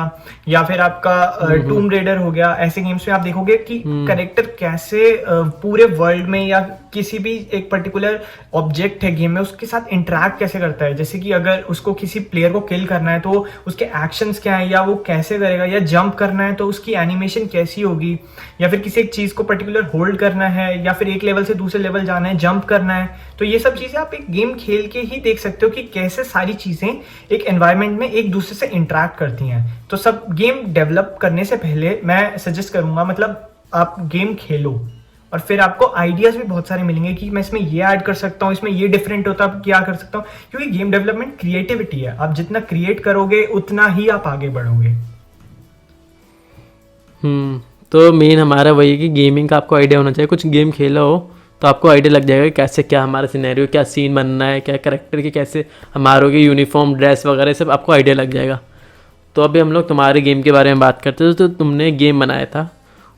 या फिर आपका टूम रेडर हो गया, ऐसे गेम्स में आप देखोगे कि कैरेक्टर कैसे पूरे वर्ल्ड में या किसी भी एक पर्टिकुलर ऑब्जेक्ट है गेम में उसके साथ इंटरेक्ट कैसे करता है। जैसे कि अगर उसको किसी प्लेयर को किल करना है तो उसके एक्शंस क्या है, या वो कैसे करेगा, या जंप करना है तो उसकी एनिमेशन कैसी होगी, या फिर किसी एक चीज को पर्टिकुलर होल्ड करना है या फिर एक लेवल से दूसरे लेवल जाना है, जंप करना है, तो ये सब चीजें आप एक गेम खेल के ही देख सकते हो कि कैसे सारी चीजें एक एनवायरनमेंट में एक दूसरे से इंटरेक्ट करती हैं। तो सब गेम डेवलप करने से पहले मैं सजेस्ट करूंगा मतलब आप गेम खेलो और फिर आपको आइडियाज भी बहुत सारे मिलेंगे कि मैं इसमें ये ऐड कर सकता हूँ, इसमें ये डिफरेंट होता है, क्या कर सकता हूँ, क्योंकि गेम डेवलपमेंट क्रिएटिविटी है। आप जितना क्रिएट करोगे उतना ही आप आगे बढ़ोगे। तो मेन हमारा वही है कि गेमिंग का आपको आइडिया होना चाहिए। कुछ गेम खेला हो तो आपको आइडिया लग जाएगा कि कैसे क्या हमारा सिनेरियो, क्या सीन बनना है, क्या करेक्टर के कैसे हमारों की यूनिफॉर्म, ड्रेस वगैरह सब आपको आइडिया लग जाएगा। तो अभी हम लोग तुम्हारे गेम के बारे में बात करते थे। तो तुमने गेम बनाया था,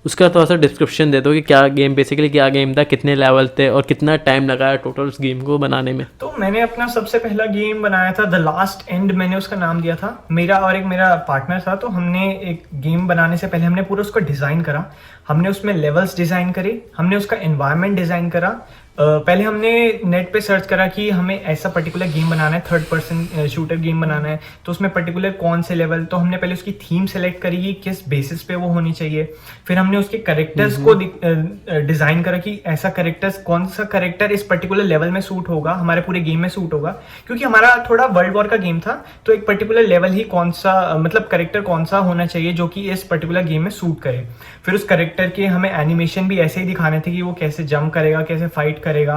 उसका थोड़ा सा डिस्क्रिप्शन दे दो कि क्या गेम, बेसिकली क्या गेम था, कितने लेवल थे और कितना टाइम लगाया टोटल उस गेम को बनाने में। तो मैंने अपना सबसे पहला गेम बनाया था द लास्ट एंड, मैंने उसका नाम दिया था। मेरा और एक मेरा पार्टनर था, तो हमने एक गेम बनाने से पहले हमने पूरा उसको डिज़ाइन करा। हमने उसमें लेवल्स डिज़ाइन करे, हमने उसका एनवायरनमेंट डिज़ाइन करा। पहले हमने नेट पे सर्च करा कि हमें ऐसा पर्टिकुलर गेम बनाना है, थर्ड पर्सन शूटर गेम बनाना है, तो उसमें पर्टिकुलर कौन से लेवल, तो हमने पहले उसकी थीम सेलेक्ट करी कि किस बेसिस पे वो होनी चाहिए। फिर हमने उसके कैरेक्टर्स को डिज़ाइन करा कि ऐसा कैरेक्टर्स, कौन सा कैरेक्टर इस पर्टिकुलर लेवल में सूट होगा, हमारे पूरे गेम में सूट होगा, क्योंकि हमारा थोड़ा वर्ल्ड वॉर का गेम था। तो एक पर्टिकुलर लेवल ही कौन सा मतलब कैरेक्टर कौन सा होना चाहिए जो कि इस पर्टिकुलर गेम में सूट करे। फिर उस कैरेक्टर के हमें एनिमेशन भी ऐसे ही दिखाने थे कि वो कैसे जंप करेगा, कैसे फाइट करेगा,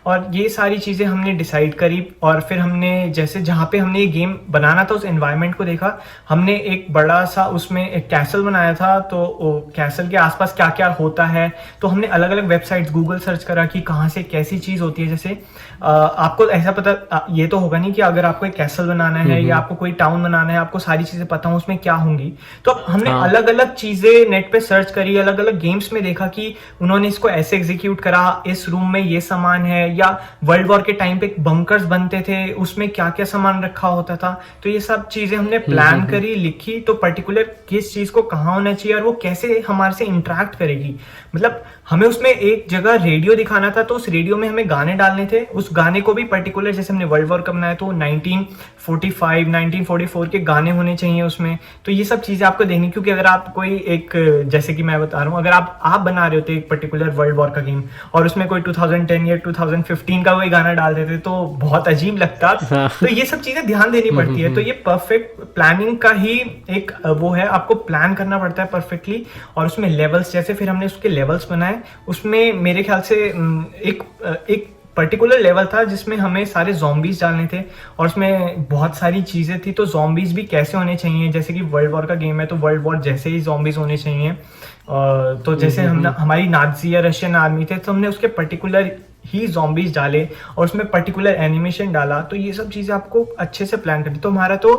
और ये सारी चीज़ें हमने डिसाइड करी। और फिर हमने जैसे जहाँ पे हमने ये गेम बनाना था उस एनवायरनमेंट को देखा। हमने एक बड़ा सा उसमें एक कैसल बनाया था, तो कैसल के आसपास क्या क्या होता है, तो हमने अलग अलग वेबसाइट्स गूगल सर्च करा कि कहाँ से कैसी चीज़ होती है। जैसे आपको ऐसा पता ये तो होगा नहीं कि अगर आपको एक कैसल बनाना है या आपको कोई टाउन बनाना है, आपको सारी चीज़ें पता हो उसमें क्या होंगी। तो हमने अलग अलग चीज़ें नेट पे सर्च करी, अलग अलग गेम्स में देखा कि उन्होंने इसको ऐसे एग्जीक्यूट करा, इस रूम में ये सामान है, या वर्ल्ड वॉर के टाइम पे बंकर्स बनते थे उसमें क्या क्या सामान रखा होता था। तो ये सब चीजें हमने प्लान करी, लिखी, तो पर्टिकुलर किस चीज को कहाँ होना चाहिए और वो कैसे हमारे से इंटरेक्ट करेगी। मतलब हमें उसमें एक जगह रेडियो दिखाना था, तो उस रेडियो में हमें गाने डालने थे। उस गाने को भी पर्टिकुलर, जैसे हमने वर्ल्ड वॉर का बनाया तो 1945 1944 के गाने होने चाहिए उसमें। तो ये सब चीजें आपको देखनी, क्योंकि अगर आप कोई एक, जैसे कि मैं बता रहा हूँ, अगर आप बना रहे होते एक पर्टिकुलर वर्ल्ड वॉर का गेम और उसमें कोई 2010 या 2015 का कोई गाना डाल देते तो बहुत अजीब लगता। तो ये सब चीजें ध्यान देनी पड़ती है। तो ये परफेक्ट प्लानिंग का ही एक वो है, आपको प्लान करना पड़ता है परफेक्टली। और उसमें लेवल्स, जैसे फिर हमने उसके लेवल्स बनाए, उसमें मेरे ख्याल से एक पर्टिकुलर लेवल था जिसमें हमें सारे ज़ॉम्बीज डालने थे और उसमें बहुत सारी चीज़ें थी। तो ज़ॉम्बीज भी कैसे होने चाहिए, जैसे कि वर्ल्ड वॉर का गेम है तो वर्ल्ड वॉर जैसे ही ज़ॉम्बीज होने चाहिए। तो जैसे हम हमारी नाज़ी या रशियन आर्मी थे तो हमने उसके पर्टिकुलर ही ज़ॉम्बीज डाले और उसमें पर्टिकुलर एनिमेशन डाला। तो ये सब चीज़ें आपको अच्छे से प्लान करनी। तो हमारा तो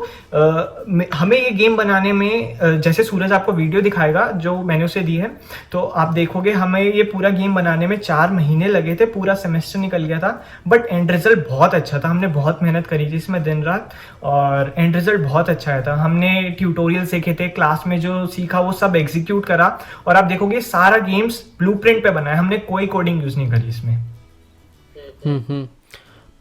हमें ये गेम बनाने में, जैसे सूरज आपको वीडियो दिखाएगा जो मैंने उसे दी है, तो आप देखोगे हमें ये पूरा गेम बनाने में 4 महीने लगे थे, पूरा सेमेस्टर निकल गया था। बट एंड रिजल्ट बहुत अच्छा था, हमने बहुत मेहनत करी थी इसमें दिन रात, और एंड रिजल्ट बहुत अच्छा आया था। हमने ट्यूटोरियल सीखे थे, क्लास में जो सीखा वो सब एग्जीक्यूट करा, और आप देखोगे सारा गेम्स ब्लूप्रिंट पे बना है, हमने कोई कोडिंग यूज नहीं करी इसमें।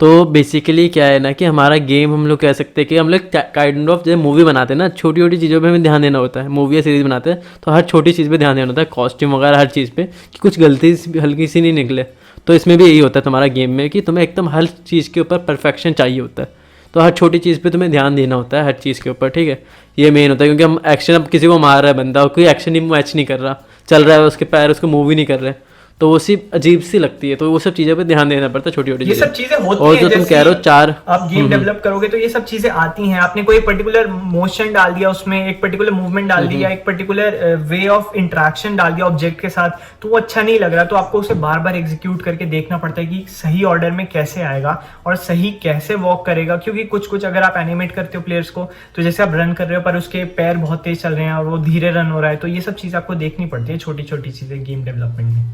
तो बेसिकली क्या है ना कि हमारा गेम हम लोग कह सकते हैं कि हम लोग काइंड ऑफ जब मूवी बनाते हैं ना, छोटी छोटी चीज़ों पे हमें ध्यान देना होता है। मूवी या सीरीज़ बनाते हैं तो हर छोटी चीज़ पे ध्यान देना होता है, कॉस्ट्यूम वगैरह हर चीज़ पे, कि कुछ गलती हल्की सी नहीं निकले। तो इसमें भी यही होता है तुम्हारा गेम में कि तुम्हें एकदम हर चीज़ के ऊपर परफेक्शन चाहिए होता है। तो हर छोटी चीज़ पे तुम्हें ध्यान देना होता है, हर चीज़ के ऊपर, ठीक है। ये मेन होता है, क्योंकि हम एक्शन, अब किसी को मार रहा है बंदा और कोई एक्शन ही मैच नहीं कर रहा, चल रहा है उसके पैर, उसको मूव ही नहीं कर रहे, तो वो सिर्फ अजीब सी लगती है। तो वो सब चीज़ों पे ध्यान देना पड़ता है, छोटी छोटी ये सब चीजें होती और हैं। जो तुम जैसे कह रहे हो चार, आप गेम डेवलप करोगे तो ये सब चीजें आती हैं। आपने कोई पर्टिकुलर मोशन डाल दिया उसमें, एक पर्टिकुलर मूवमेंट डाल दिया, एक पर्टिकुलर वे ऑफ इंटरेक्शन डाल दिया ऑब्जेक्ट के साथ, तो वो अच्छा नहीं लग रहा, तो आपको उसे बार बार एग्जीक्यूट करके देखना पड़ता है कि सही ऑर्डर में कैसे आएगा और सही कैसे वॉक करेगा। क्योंकि कुछ कुछ अगर आप एनिमेट करते हो प्लेयर्स को, तो जैसे आप रन कर रहे हो पर उसके पैर बहुत तेज चल रहे हैं और वो धीरे रन हो रहा है, तो ये सब चीज आपको देखनी पड़ती है, छोटी छोटी चीजें गेम डेवलपमेंट में।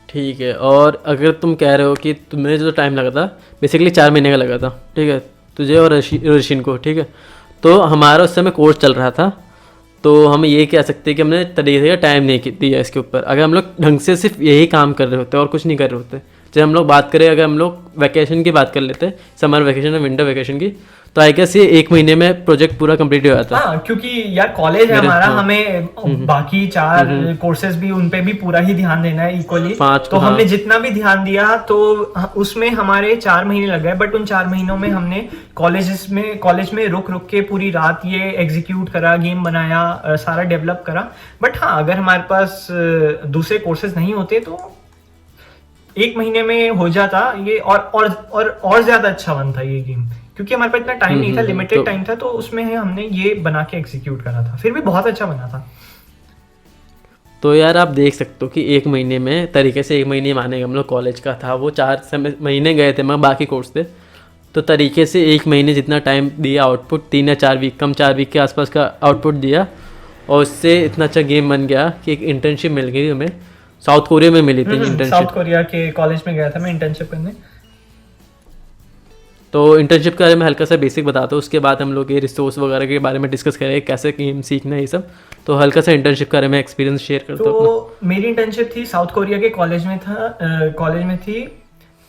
ठीक है। और अगर तुम कह रहे हो कि तुम्हें जो टाइम लगा था बेसिकली 4 महीने का लगा था, ठीक है, तुझे और रशिन को, ठीक है, तो हमारा उस समय कोर्स चल रहा था, तो हम ये कह सकते हैं कि हमने तरीके का टाइम नहीं दिया इसके ऊपर। अगर हम लोग ढंग से सिर्फ यही काम कर रहे होते और कुछ नहीं कर रहे होते, जब हम लोग बात करें, अगर हम लोग वैकेशन की बात कर लेते, समर वैकेशन और विंटर वैकेशन की, तो आई गेस ये 1 महीने में प्रोजेक्ट पूरा कंप्लीट हो जाता। हाँ, क्योंकि यार कॉलेज है हमारा, हमें बाकी 4 कोर्सेज भी, उन पे भी पूरा ही ध्यान देना है इक्वली। तो हमने जितना भी ध्यान दिया तो उसमें हमारे 4 महीने लग गए, बट उन 4 महीनों में हमने कॉलेज में रुक रुक के पूरी रात ये एग्जीक्यूट करा, गेम बनाया, सारा डेवलप करा। बट हाँ, अगर हमारे पास दूसरे कोर्सेज नहीं होते तो 1 महीने में हो जाता ये, और ज्यादा अच्छा बनता ये गेम, क्योंकि हमारे पास इतना टाइम नहीं था, लिमिटेड टाइम था, तो उसमें हमने ये बना के एग्जीक्यूट करा था, फिर भी बहुत अच्छा बना था। तो यार आप देख सकते हो कि 1 महीने में तरीके से 1 महीने माने हम लोग कॉलेज का था, वो 4 महीने गए थे, मैं बाकी कोर्स थे, तो तरीके से 1 महीने जितना टाइम दिया, आउटपुट 3 या 4 वीक, कम 4 वीक के आसपास का आउटपुट दिया, और उससे इतना अच्छा गेम बन गया कि एक इंटर्नशिप मिल गई हमें, साउथ कोरिया में मिली थी इंटर्नशिप। साउथ कोरिया के कॉलेज में गया था मैं इंटर्नशिप करने। तो इंटर्नशिप के बारे में हल्का सा बेसिक बताता हूँ, उसके बाद हम लोग ये रिसोर्स वगैरह के बारे में डिस्कस करेंगे, कैसे गेम सीखना है ये सब। तो हल्का सा इंटर्नशिप के बारे में एक्सपीरियंस शेयर करता हूँ। तो मेरी इंटर्नशिप थी साउथ कोरिया के कॉलेज में थी,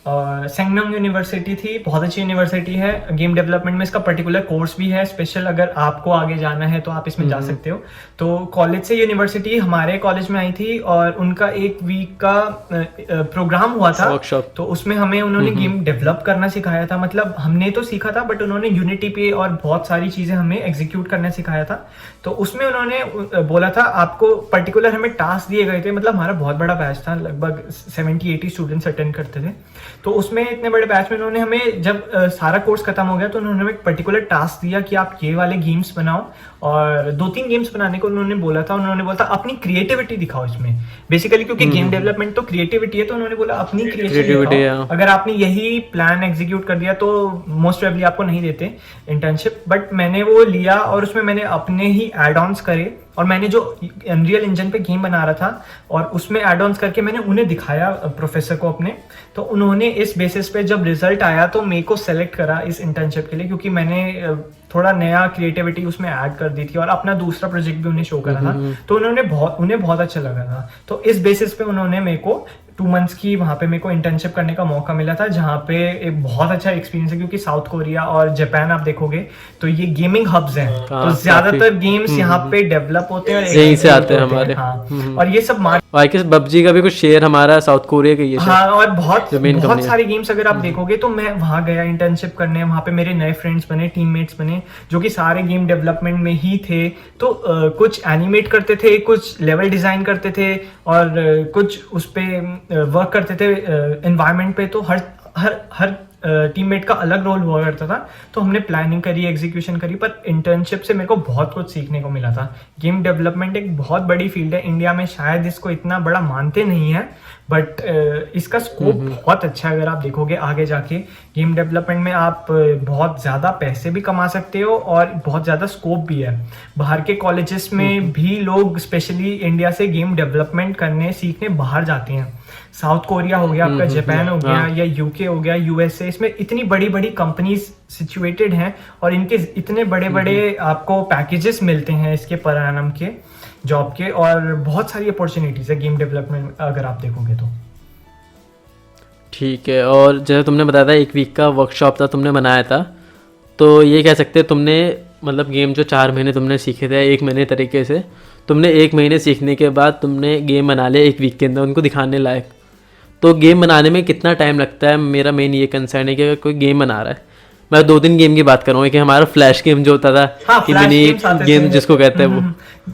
सेंगनम यूनिवर्सिटी थी, बहुत अच्छी यूनिवर्सिटी है। गेम डेवलपमेंट में इसका पर्टिकुलर कोर्स भी है स्पेशल, अगर आपको आगे जाना है तो आप इसमें जा सकते हो। तो कॉलेज से यूनिवर्सिटी हमारे कॉलेज में आई थी और उनका 1 वीक का प्रोग्राम हुआ था, वर्कशॉप। तो उसमें हमें उन्होंने गेम डेवलप करना सिखाया था, मतलब हमने तो सीखा था बट उन्होंने यूनिटी पे और बहुत सारी चीजें हमें एग्जीक्यूट करना सिखाया था। तो उसमें उन्होंने बोला था आपको पर्टिकुलर, हमें टास्क दिए गए थे, मतलब हमारा बहुत बड़ा बैच था, लगभग 70-80 स्टूडेंट्स अटेंड करते थे। तो उसमें इतने बड़े बैच में उन्होंने हमें, जब सारा कोर्स खत्म हो गया तो उन्होंने हमें एक पर्टिकुलर टास्क दिया कि आप ये वाले गेम्स बनाओ, और 2-3 गेम्स बनाने को उन्होंने बोला था। उन्होंने बोला था अपनी क्रिएटिविटी दिखाओ इसमें, बेसिकली क्योंकि गेम डेवलपमेंट तो क्रिएटिविटी है, तो उन्होंने बोला अपनी क्रिएटिविटी दिखाओ। अगर आपने यही प्लान एग्जीक्यूट कर दिया तो मोस्ट प्रोबेबली आपको नहीं देते इंटर्नशिप। बट मैंने वो लिया और उसमें मैंने अपने ही एड ऑन्स करे, और मैंने जो अनरियल इंजन पे गेम बना रहा था और उसमें एड ऑन्स करके मैंने उन्हें दिखाया प्रोफेसर को अपने। तो उन्होंने इस बेसिस पे जब रिजल्ट आया तो मेरे को सेलेक्ट करा इस इंटर्नशिप के लिए, क्योंकि मैंने थोड़ा नया क्रिएटिविटी उसमें ऐड कर दी थी और अपना दूसरा प्रोजेक्ट भी उन्हें शो करा था। तो उन्हें बहुत अच्छा लगा था। तो इस बेसिस पे उन्होंने मेरे को 2 मंथ्स की वहाँ पे मेरे को इंटर्नशिप करने का मौका मिला था, जहाँ पे एक बहुत अच्छा एक्सपीरियंस है, क्योंकि साउथ कोरिया और जापान आप देखोगे तो ये गेमिंग हब्स हैं, तो ज्यादातर गेम्स यहाँ पे डेवलप होते हैं, यहीं से आते हैं हमारे। हाँ, और ये सब पबजी का भी कुछ शेयर हमारा साउथ कोरिया का, ये हाँ, और बहुत सारी गेम्स अगर आप देखोगे तो मैं वहाँ गया इंटर्नशिप करने, वहाँ पे मेरे नए फ्रेंड्स बने, टीममेट्स बने, जो कि सारे गेम डेवलपमेंट में ही थे। तो कुछ एनिमेट करते थे, कुछ लेवल डिजाइन करते थे, और कुछ उस पे वर्क करते थे एनवायरनमेंट पे। तो हर टीममेट का अलग रोल हुआ करता था। तो हमने प्लानिंग करी, एग्जीक्यूशन करी, पर इंटर्नशिप से मेरे को बहुत कुछ सीखने को मिला था। गेम डेवलपमेंट एक बहुत बड़ी फील्ड है, इंडिया में शायद इसको इतना बड़ा मानते नहीं है, बट इसका स्कोप बहुत अच्छा है। अगर आप देखोगे आगे जाके गेम डेवलपमेंट में आप बहुत ज़्यादा पैसे भी कमा सकते हो और बहुत ज़्यादा स्कोप भी है। बाहर के कॉलेजेस में भी लोग स्पेशली इंडिया से गेम डेवलपमेंट करने सीखने बाहर जाते हैं। साउथ कोरिया हो गया आपका, जापान हो गया, या यूके हो गया, यूएसए, इसमें इतनी बड़ी बड़ी कंपनीज सिचुएटेड हैं और इनके इतने बड़े बड़े आपको पैकेजेस मिलते हैं इसके पर एनम के जॉब के, और बहुत सारी अपॉर्चुनिटीज है गेम डेवलपमेंट अगर आप देखोगे तो। ठीक है। और जैसे तुमने बताया था 1 वीक का वर्कशॉप था तुमने बनाया था, तो ये कह सकते हैं तुमने मतलब गेम जो 4 महीने तुमने सीखे थे 1 महीने तरीके से, तुमने 1 महीने सीखने के बाद तुमने गेम बना लिया 1 वीक के अंदर उनको दिखाने लायक। तो गेम बनाने में कितना टाइम लगता है? मेरा मेन ये कंसर्न है कि अगर कोई गेम बना रहा है, मैं 2-3 गेम की बात करूँगा कि हमारा फ्लैश गेम जो होता था हाँ, कि फ्लैश मिनी गेम्स आते गेम थे। जिसको कहते हैं वो।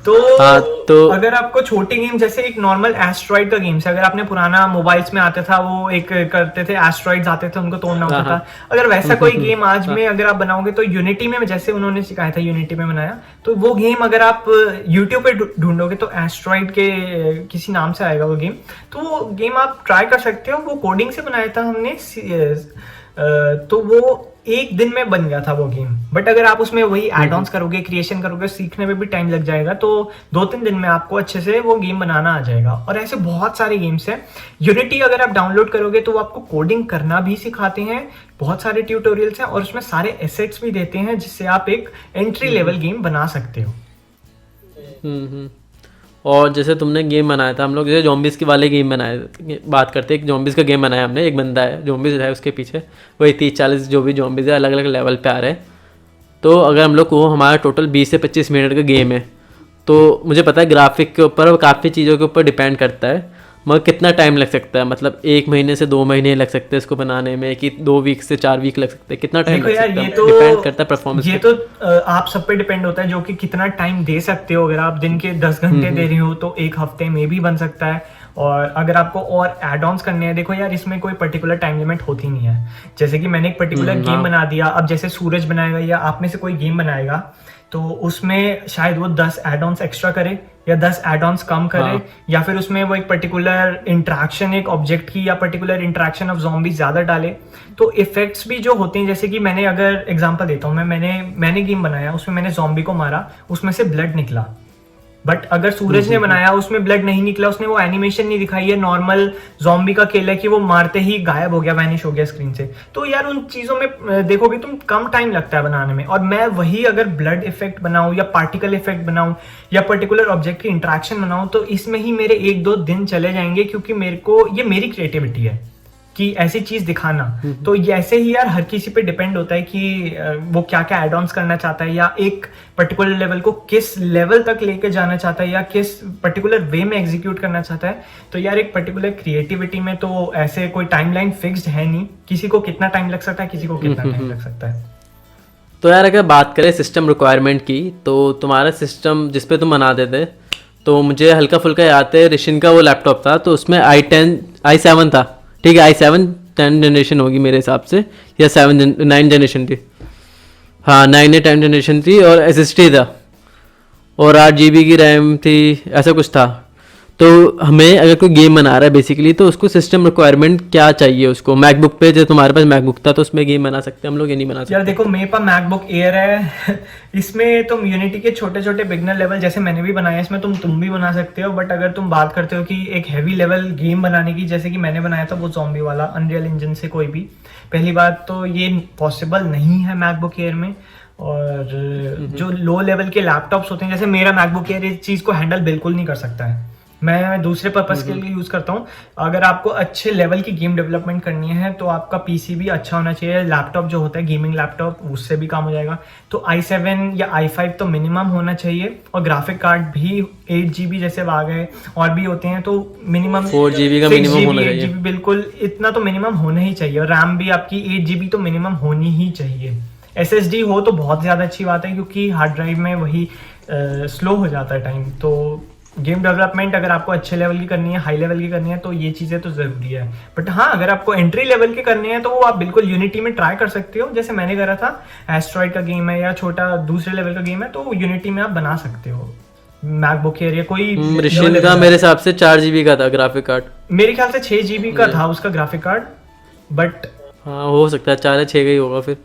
तो हाँ तो अगर आपको छोटे गेम जैसे एक नॉर्मल एस्ट्रॉइड का गेम से, अगर आपने पुराना मोबाइल्स में आता था वो एक करते थे, एस्ट्रॉइड्स आते थे उनको तोड़ना होता हाँ था, हाँ अगर वैसा कोई गेम आज में अगर आप बनाओगे तो यूनिटी में, जैसे उन्होंने सिखाया था यूनिटी में बनाया, तो वो गेम अगर आप यूट्यूब पे ढूंढोगे तो एस्ट्रॉइड के किसी नाम से आएगा वो गेम। तो वो गेम आप ट्राई कर सकते हो, वो कोडिंग से बनाया था हमने, तो वो 1 दिन में बन गया था वो गेम। बट अगर आप उसमें वही एड ऑन्स करोगे, क्रिएशन करोगे, सीखने में भी टाइम लग जाएगा, तो 2-3 दिन में आपको अच्छे से वो गेम बनाना आ जाएगा। और ऐसे बहुत सारे गेम्स हैं। यूनिटी अगर आप डाउनलोड करोगे तो वो आपको कोडिंग करना भी सिखाते हैं, बहुत सारे ट्यूटोरियल्स हैं और उसमें सारे एसेट्स भी देते हैं जिससे आप एक एंट्री लेवल गेम बना सकते हो। और जैसे तुमने गेम बनाया था, हम लोग जैसे जॉम्बिस के वाले गेम बनाए, बात करते हैं, एक जॉम्बिस का गेम बनाया हमने, एक बंदा है जॉम्बिस है उसके पीछे, वही 30-40 जो भी जॉम्बिस है अलग अलग लेवल पे आ रहे हैं। तो अगर हम लोग को हमारा टोटल 20 से 25 मिनट का गेम है, तो मुझे पता है ग्राफिक के ऊपर और काफ़ी चीज़ों के ऊपर डिपेंड करता है, मगर कितना टाइम लग सकता है? मतलब 1 महीने से 2 महीने लग सकते हैं इसको बनाने में, कि 2 वीक से 4 वीक लग सकते हैं? कितना टाइम देखो लग यार, सकता ये है? तो डिपेंड करता है परफॉर्मेंस ये तो आप सब पे डिपेंड होता है जो कि कितना टाइम दे सकते हो। अगर आप दिन के 10 घंटे दे रहे हो तो 1 हफ्ते में भी बन सकता है। और अगर आपको और एड ऑन्स करने हैं, देखो यार इसमें कोई पर्टिकुलर टाइम लिमिट होती नहीं है। जैसे कि मैंने एक पर्टिकुलर गेम बना दिया, अब जैसे सूरज बनाएगा या आप में से कोई गेम बनाएगा तो उसमें शायद वो 10 एड ऑन्स एक्स्ट्रा करे या 10 एड ऑन्स कम करे, हाँ। या फिर उसमें वो एक पर्टिकुलर इंट्रैक्शन एक ऑब्जेक्ट की या पर्टिकुलर इंट्रैक्शन ऑफ ज़ॉम्बी ज्यादा डाले। तो इफेक्ट्स भी जो होते हैं, जैसे कि मैंने अगर एग्जांपल देता हूँ, मैंने गेम बनाया, उसमें मैंने ज़ॉम्बी को मारा, उसमें से ब्लड निकला। बट अगर सूरज ने बनाया उसमें ब्लड नहीं निकला, उसने वो एनिमेशन नहीं दिखाई है, नॉर्मल ज़ॉम्बी का खेल है कि वो मारते ही गायब हो गया, वैनिश हो गया स्क्रीन से। तो यार उन चीजों में देखोगे तुम कम टाइम लगता है बनाने में। और मैं वही अगर ब्लड इफेक्ट बनाऊं या पार्टिकल इफेक्ट बनाऊं या पर्टिकुलर ऑब्जेक्ट की इंट्रैक्शन बनाऊं तो इसमें ही मेरे 1-2 दिन चले जाएंगे, क्योंकि मेरे को ये मेरी क्रिएटिविटी है कि ऐसी चीज दिखाना। तो ये ऐसे ही यार हर किसी पे डिपेंड होता है कि वो क्या क्या एड ऑन्स करना चाहता है, या एक पर्टिकुलर लेवल को किस लेवल तक लेके जाना चाहता है, या किस पर्टिकुलर वे में एग्जीक्यूट करना चाहता है। तो यार एक पर्टिकुलर क्रिएटिविटी में तो ऐसे कोई टाइमलाइन फिक्स्ड है नहीं, किसी को कितना टाइम लग सकता है, किसी को कितना टाइम लग सकता है। तो यार अगर बात करें सिस्टम रिक्वायरमेंट की, तो तुम्हारा सिस्टम जिस पे तुम बनाते थे, तो मुझे हल्का फुल्का याद है रिशिन का वो लैपटॉप था, तो उसमें i7 था, ठीक है, i7 10 जनरेशन होगी मेरे हिसाब से, या 9 जनरेशन थी, हाँ 9 या 10 जनरेशन थी, और SSD था और 8 GB की रैम थी, ऐसा कुछ था। तो हमें अगर कोई गेम बना रहा है बेसिकली, तो उसको सिस्टम रिक्वायरमेंट क्या चाहिए उसको? मैकबुक पे, जो तुम्हारे पास मैकबुक था तो उसमें गेम बना सकते हैं हम लोग, ये नहीं बना सकते? यार देखो मेरे पास मैकबुक एयर है इसमें तुम यूनिटी के छोटे छोटे बिगनर लेवल जैसे मैंने भी बनाया, इसमें तुम भी बना सकते हो। बट अगर तुम बात करते हो कि एक हैवी लेवल गेम बनाने की, जैसे कि मैंने बनाया था वो ज़ॉम्बी वाला अनरियल इंजन से, कोई भी, पहली बात तो ये पॉसिबल नहीं है मैकबुक एयर में। और जो लो लेवल के लैपटॉप्स होते हैं, जैसे मेरा मैकबुक एयर इस चीज़ को हैंडल बिल्कुल नहीं कर सकता है, मैं दूसरे पर्पस के लिए यूज करता हूँ। अगर आपको अच्छे लेवल की गेम डेवलपमेंट करनी है तो आपका पीसी भी अच्छा होना चाहिए, लैपटॉप जो होता है गेमिंग लैपटॉप उससे भी काम हो जाएगा। तो i7 या i5 तो मिनिमम होना चाहिए, और ग्राफिक कार्ड भी 8 GB जैसे आ गए और भी होते हैं, तो मिनिमम 4 GB का मिनिमम होना चाहिए। 8 GB बिल्कुल, इतना तो मिनिमम होना ही चाहिए। और रैम भी आपकी 8 GB तो मिनिमम होनी ही चाहिए। SSD हो तो बहुत ज़्यादा अच्छी बात है, क्योंकि हार्ड ड्राइव में वही स्लो हो जाता है टाइम। तो गेम डेवलपमेंट अगर आपको अच्छे लेवल की करनी है, हाई लेवल की करनी है, तो ये चीज़ें तो ज़रूरी है। बट हाँ, अगर आपको एंट्री लेवल की करनी है तो वो आप बिल्कुल यूनिटी में ट्राई कर सकते हो, जैसे मैंने करा था। एस्ट्रॉइड का गेम है या छोटा दूसरे लेवल का गेम है तो यूनिटी में आप बना सकते हो। मैकबुक एयर या कोई रिशिन का मेरे हिसाब से 4 GB का था ग्राफिक कार्ड, मेरे ख्याल से 6 GB का था उसका ग्राफिक कार्ड। बट हाँ हो सकता है 4 या 6 का ही होगा फिर।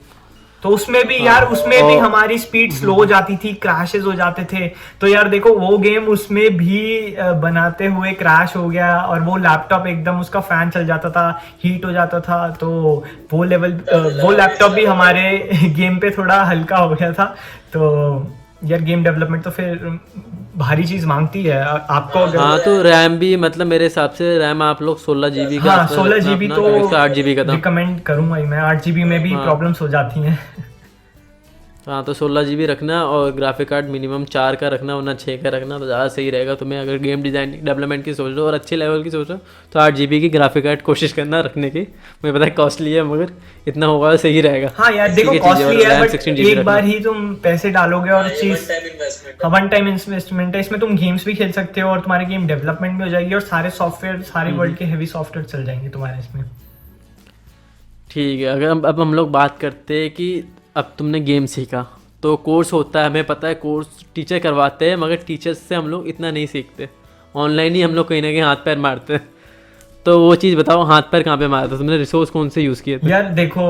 तो उसमें भी यार, उसमें भी हमारी स्पीड स्लो हो जाती थी, क्रैशेस हो जाते थे। तो यार देखो वो गेम उसमें भी बनाते हुए क्रैश हो गया, और वो लैपटॉप एकदम उसका फैन चल जाता था, हीट हो जाता था। तो वो लैपटॉप भी हमारे गेम पे थोड़ा हल्का हो गया था। तो यार गेम डेवलपमेंट तो फिर भारी चीज़ मांगती है आपको अगर। हाँ तो रैम भी मतलब मेरे हिसाब से रैम आप लोग 16 GB के हाँ आसपास 16 GB रखना, तो क्योंकि इसका 8 GB का था। रिकमेंड करूंगा ही मैं, 8 GB में भी हाँ प्रॉब्लम्स हो जाती हैं। हाँ तो 16 GB रखना, और ग्राफिक कार्ड मिनिमम 4 का रखना, वरना 6 का रखना तो ज़्यादा सही रहेगा तुम्हें। अगर गेम डिज़ाइन डेवलपमेंट की सोच रहे हो और अच्छे लेवल की सोच रहे हो तो 8 GB की ग्राफिक कार्ड कोशिश करना रखने की। मुझे पता है कॉस्टली है, मगर इतना होगा तो सही रहेगा। हाँ यार देखो ठीक है चीज़ें, और कॉस्टली है रैम बट 16 GB एक रखना। बार ही तुम पैसे डालोगे और चीज, हाँ वन टाइम इन्वेस्टमेंट है इसमें। तुम गेम्स भी खेल सकते हो और तुम्हारी गेम डेवलपमेंट भी हो जाएगी, और सारे सॉफ्टवेयर, सारे वर्ल्ड के हेवी सॉफ्टवेयर चल जाएंगे तुम्हारे इसमें। ठीक है, अगर अब हम लोग बात करते हैं कि अब तुमने गेम सीखा तो कोर्स होता है, हमें पता है कोर्स टीचर करवाते हैं, मगर टीचर्स से हम लोग इतना नहीं सीखते। ऑनलाइन ही हम लोग कहीं ना कहीं हाथ पैर मारते हैं। तो वो चीज़ बताओ, हाथ पैर कहाँ पे मारा था तुमने, रिसोर्स कौन से यूज़ किए थे? यार देखो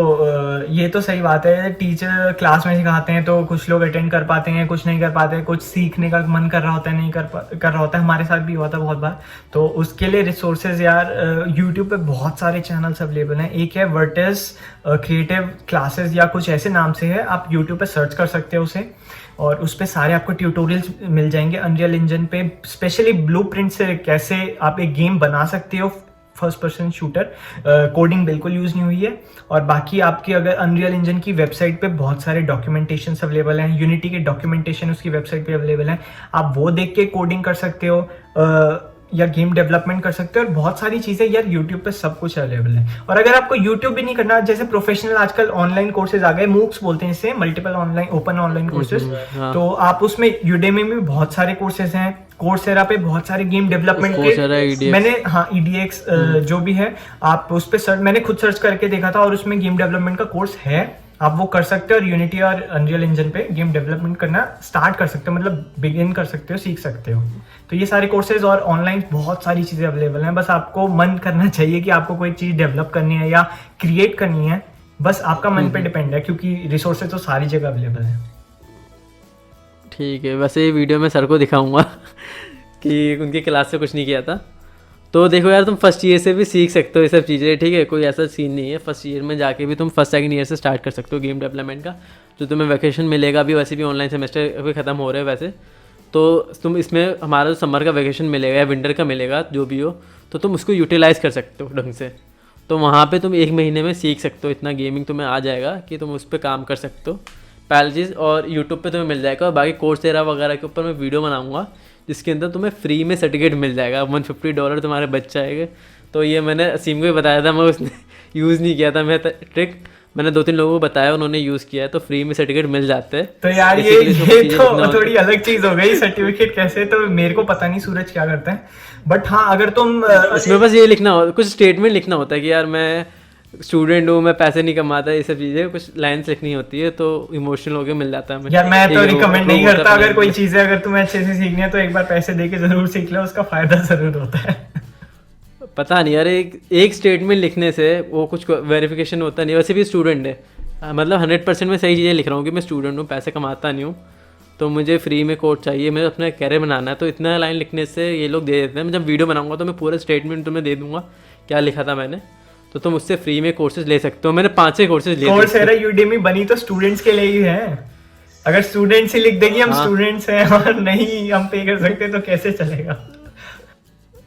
ये तो सही बात है, टीचर क्लास में सिखाते हैं तो कुछ लोग अटेंड कर पाते हैं, कुछ नहीं कर पाते, कुछ सीखने का मन कर रहा होता है, नहीं कर रहा होता है। हमारे साथ भी हुआ था बहुत बार। तो उसके लिए रिसोर्सेज यार यूट्यूब पे बहुत सारे चैनल्स अवेलेबल हैं। एक है वर्टेस क्रिएटिव क्लासेस या कुछ ऐसे नाम से है, आप यूट्यूब पे सर्च कर सकते हो उसे, और उस पे सारे आपको ट्यूटोरियल्स मिल जाएंगे अनरियल इंजन पे, स्पेशली ब्लूप्रिंट से कैसे आप एक गेम बना सकते हो, फर्स्ट पर्सन शूटर। कोडिंग बिल्कुल यूज नहीं हुई है। और बाकी आपकी अगर अनरियल इंजन की वेबसाइट पे बहुत सारे डॉक्यूमेंटेशन अवेलेबल हैं, यूनिटी के डॉक्यूमेंटेशन उसकी वेबसाइट पे अवेलेबल हैं, आप वो देख के कोडिंग कर सकते हो या गेम डेवलपमेंट कर सकते हो। और बहुत सारी चीजें यार यूट्यूब पे सब कुछ अवेलेबल है। और अगर आपको यूट्यूब भी नहीं करना, जैसे प्रोफेशनल आजकल ऑनलाइन कोर्सेज आ गए, मूक्स बोलते हैं इसे, multiple online open online courses, हाँ। तो आप उसमें यूडेमी में भी बहुत सारे कोर्सेज हैं, कोर्सेरा पे बहुत सारे गेम डेवलपमेंट Coursera, के EDX। मैंने, हाँ EDX जो भी है, आप उस पे सर्च, मैंने खुद सर्च करके देखा था और उसमें गेम डेवलपमेंट का कोर्स है, आप वो कर सकते हो। और यूनिटी और अनरियल इंजन पे गेम डेवलपमेंट करना स्टार्ट कर सकते हो, मतलब बिगिन कर सकते हो, सीख सकते हो। तो ये सारे कोर्सेज और ऑनलाइन बहुत सारी चीजें अवेलेबल हैं, बस आपको मन करना चाहिए कि आपको कोई चीज डेवलप करनी है या क्रिएट करनी है, बस आपका मन पे डिपेंड है, क्योंकि रिसोर्सेज तो सारी जगह अवेलेबल है। ठीक है, वैसे ये वीडियो में सर को दिखाऊंगा कि उनकी क्लास से कुछ नहीं किया था। तो देखो यार, तुम फर्स्ट ईयर से भी सीख सकते हो ये सब चीज़ें, ठीक है, कोई ऐसा सीन नहीं है। फर्स्ट ईयर में जाके भी तुम फर्स्ट सेकंड ईयर से स्टार्ट कर सकते हो गेम डेवलपमेंट का, जो तुम्हें वैकेशन मिलेगा। अभी वैसे भी ऑनलाइन सेमेस्टर अभी ख़त्म हो रहे हैं वैसे, तो तुम इसमें हमारा जो समर का वैकेशन मिलेगा या विंटर का मिलेगा जो भी हो, तो तुम उसको यूटिलाइज़ कर सकते हो ढंग से। तो वहाँ पे तुम 1 महीने में सीख सकते हो, इतना गेमिंग तुम्हें आ जाएगा कि तुम उस पर काम कर सकते हो पहली चीज़। और यूट्यूब पे तुम्हें मिल जाएगा, और बाकी कोर्सेरा वगैरह के ऊपर मैं वीडियो बनाऊंगा जिसके अंदर तुम्हें फ्री में सर्टिफिकेट मिल जाएगा, $150 तुम्हारे बच जाएंगे। तो ये मैंने असीम को भी बताया था, मैं उसने यूज़ नहीं किया था मैं ट्रिक, मैंने 2-3 लोगों को बताया, उन्होंने यूज़ किया है, तो फ्री में सर्टिफिकेट मिल जाते हैं। तो यार ये तो थोड़ी अलग चीज हो गई, सर्टिफिकेट कैसे, तो मेरे को पता नहीं सूरज क्या करता है। बट हाँ अगर तुम इसमें बस ये लिखना हो, कुछ स्टेटमेंट लिखना होता है कि यार मैं स्टूडेंट हूँ, मैं पैसे नहीं कमाता, ये सब चीज़ें कुछ लाइन्स लिखनी होती है, तो इमोशनल होकर मिल जाता है हमें। यार मैं तो रिकमेंड नहीं करता, अगर कोई चीज़ चीज़ है अगर तुम्हें अच्छे से सीखनी है तो एक बार पैसे दे के जरूर सीख लो, उसका फायदा जरूर होता है। पता नहीं यार, एक स्टेटमेंट लिखने से वो कुछ वेरिफिकेशन होता नहीं। वैसे भी स्टूडेंट है, मतलब 100% में सही चीज़ें लिख रहा हूँ कि मैं स्टूडेंट हूँ, पैसे कमाता नहीं हूँ, तो मुझे फ्री में कोर्स चाहिए, मुझे अपना कैरियर बनाना है। तो इतना लाइन लिखने से ये लोग दे देते हैं। मैं जब वीडियो बनाऊंगा तो मैं पूरा स्टेटमेंट तुम्हें दे दूंगा क्या लिखा था मैंने, तो तुम उससे फ्री में कोर्सेज ले सकते हो। मैंने 5-6 कोर्सेज लिए। कोर्सेरा यूडेमी बनी तो स्टूडेंट्स के लिए ही है, अगर स्टूडेंट्स ही लिख देंगे हम स्टूडेंट्स हैं और नहीं हम पे कर सकते तो कैसे चलेगा।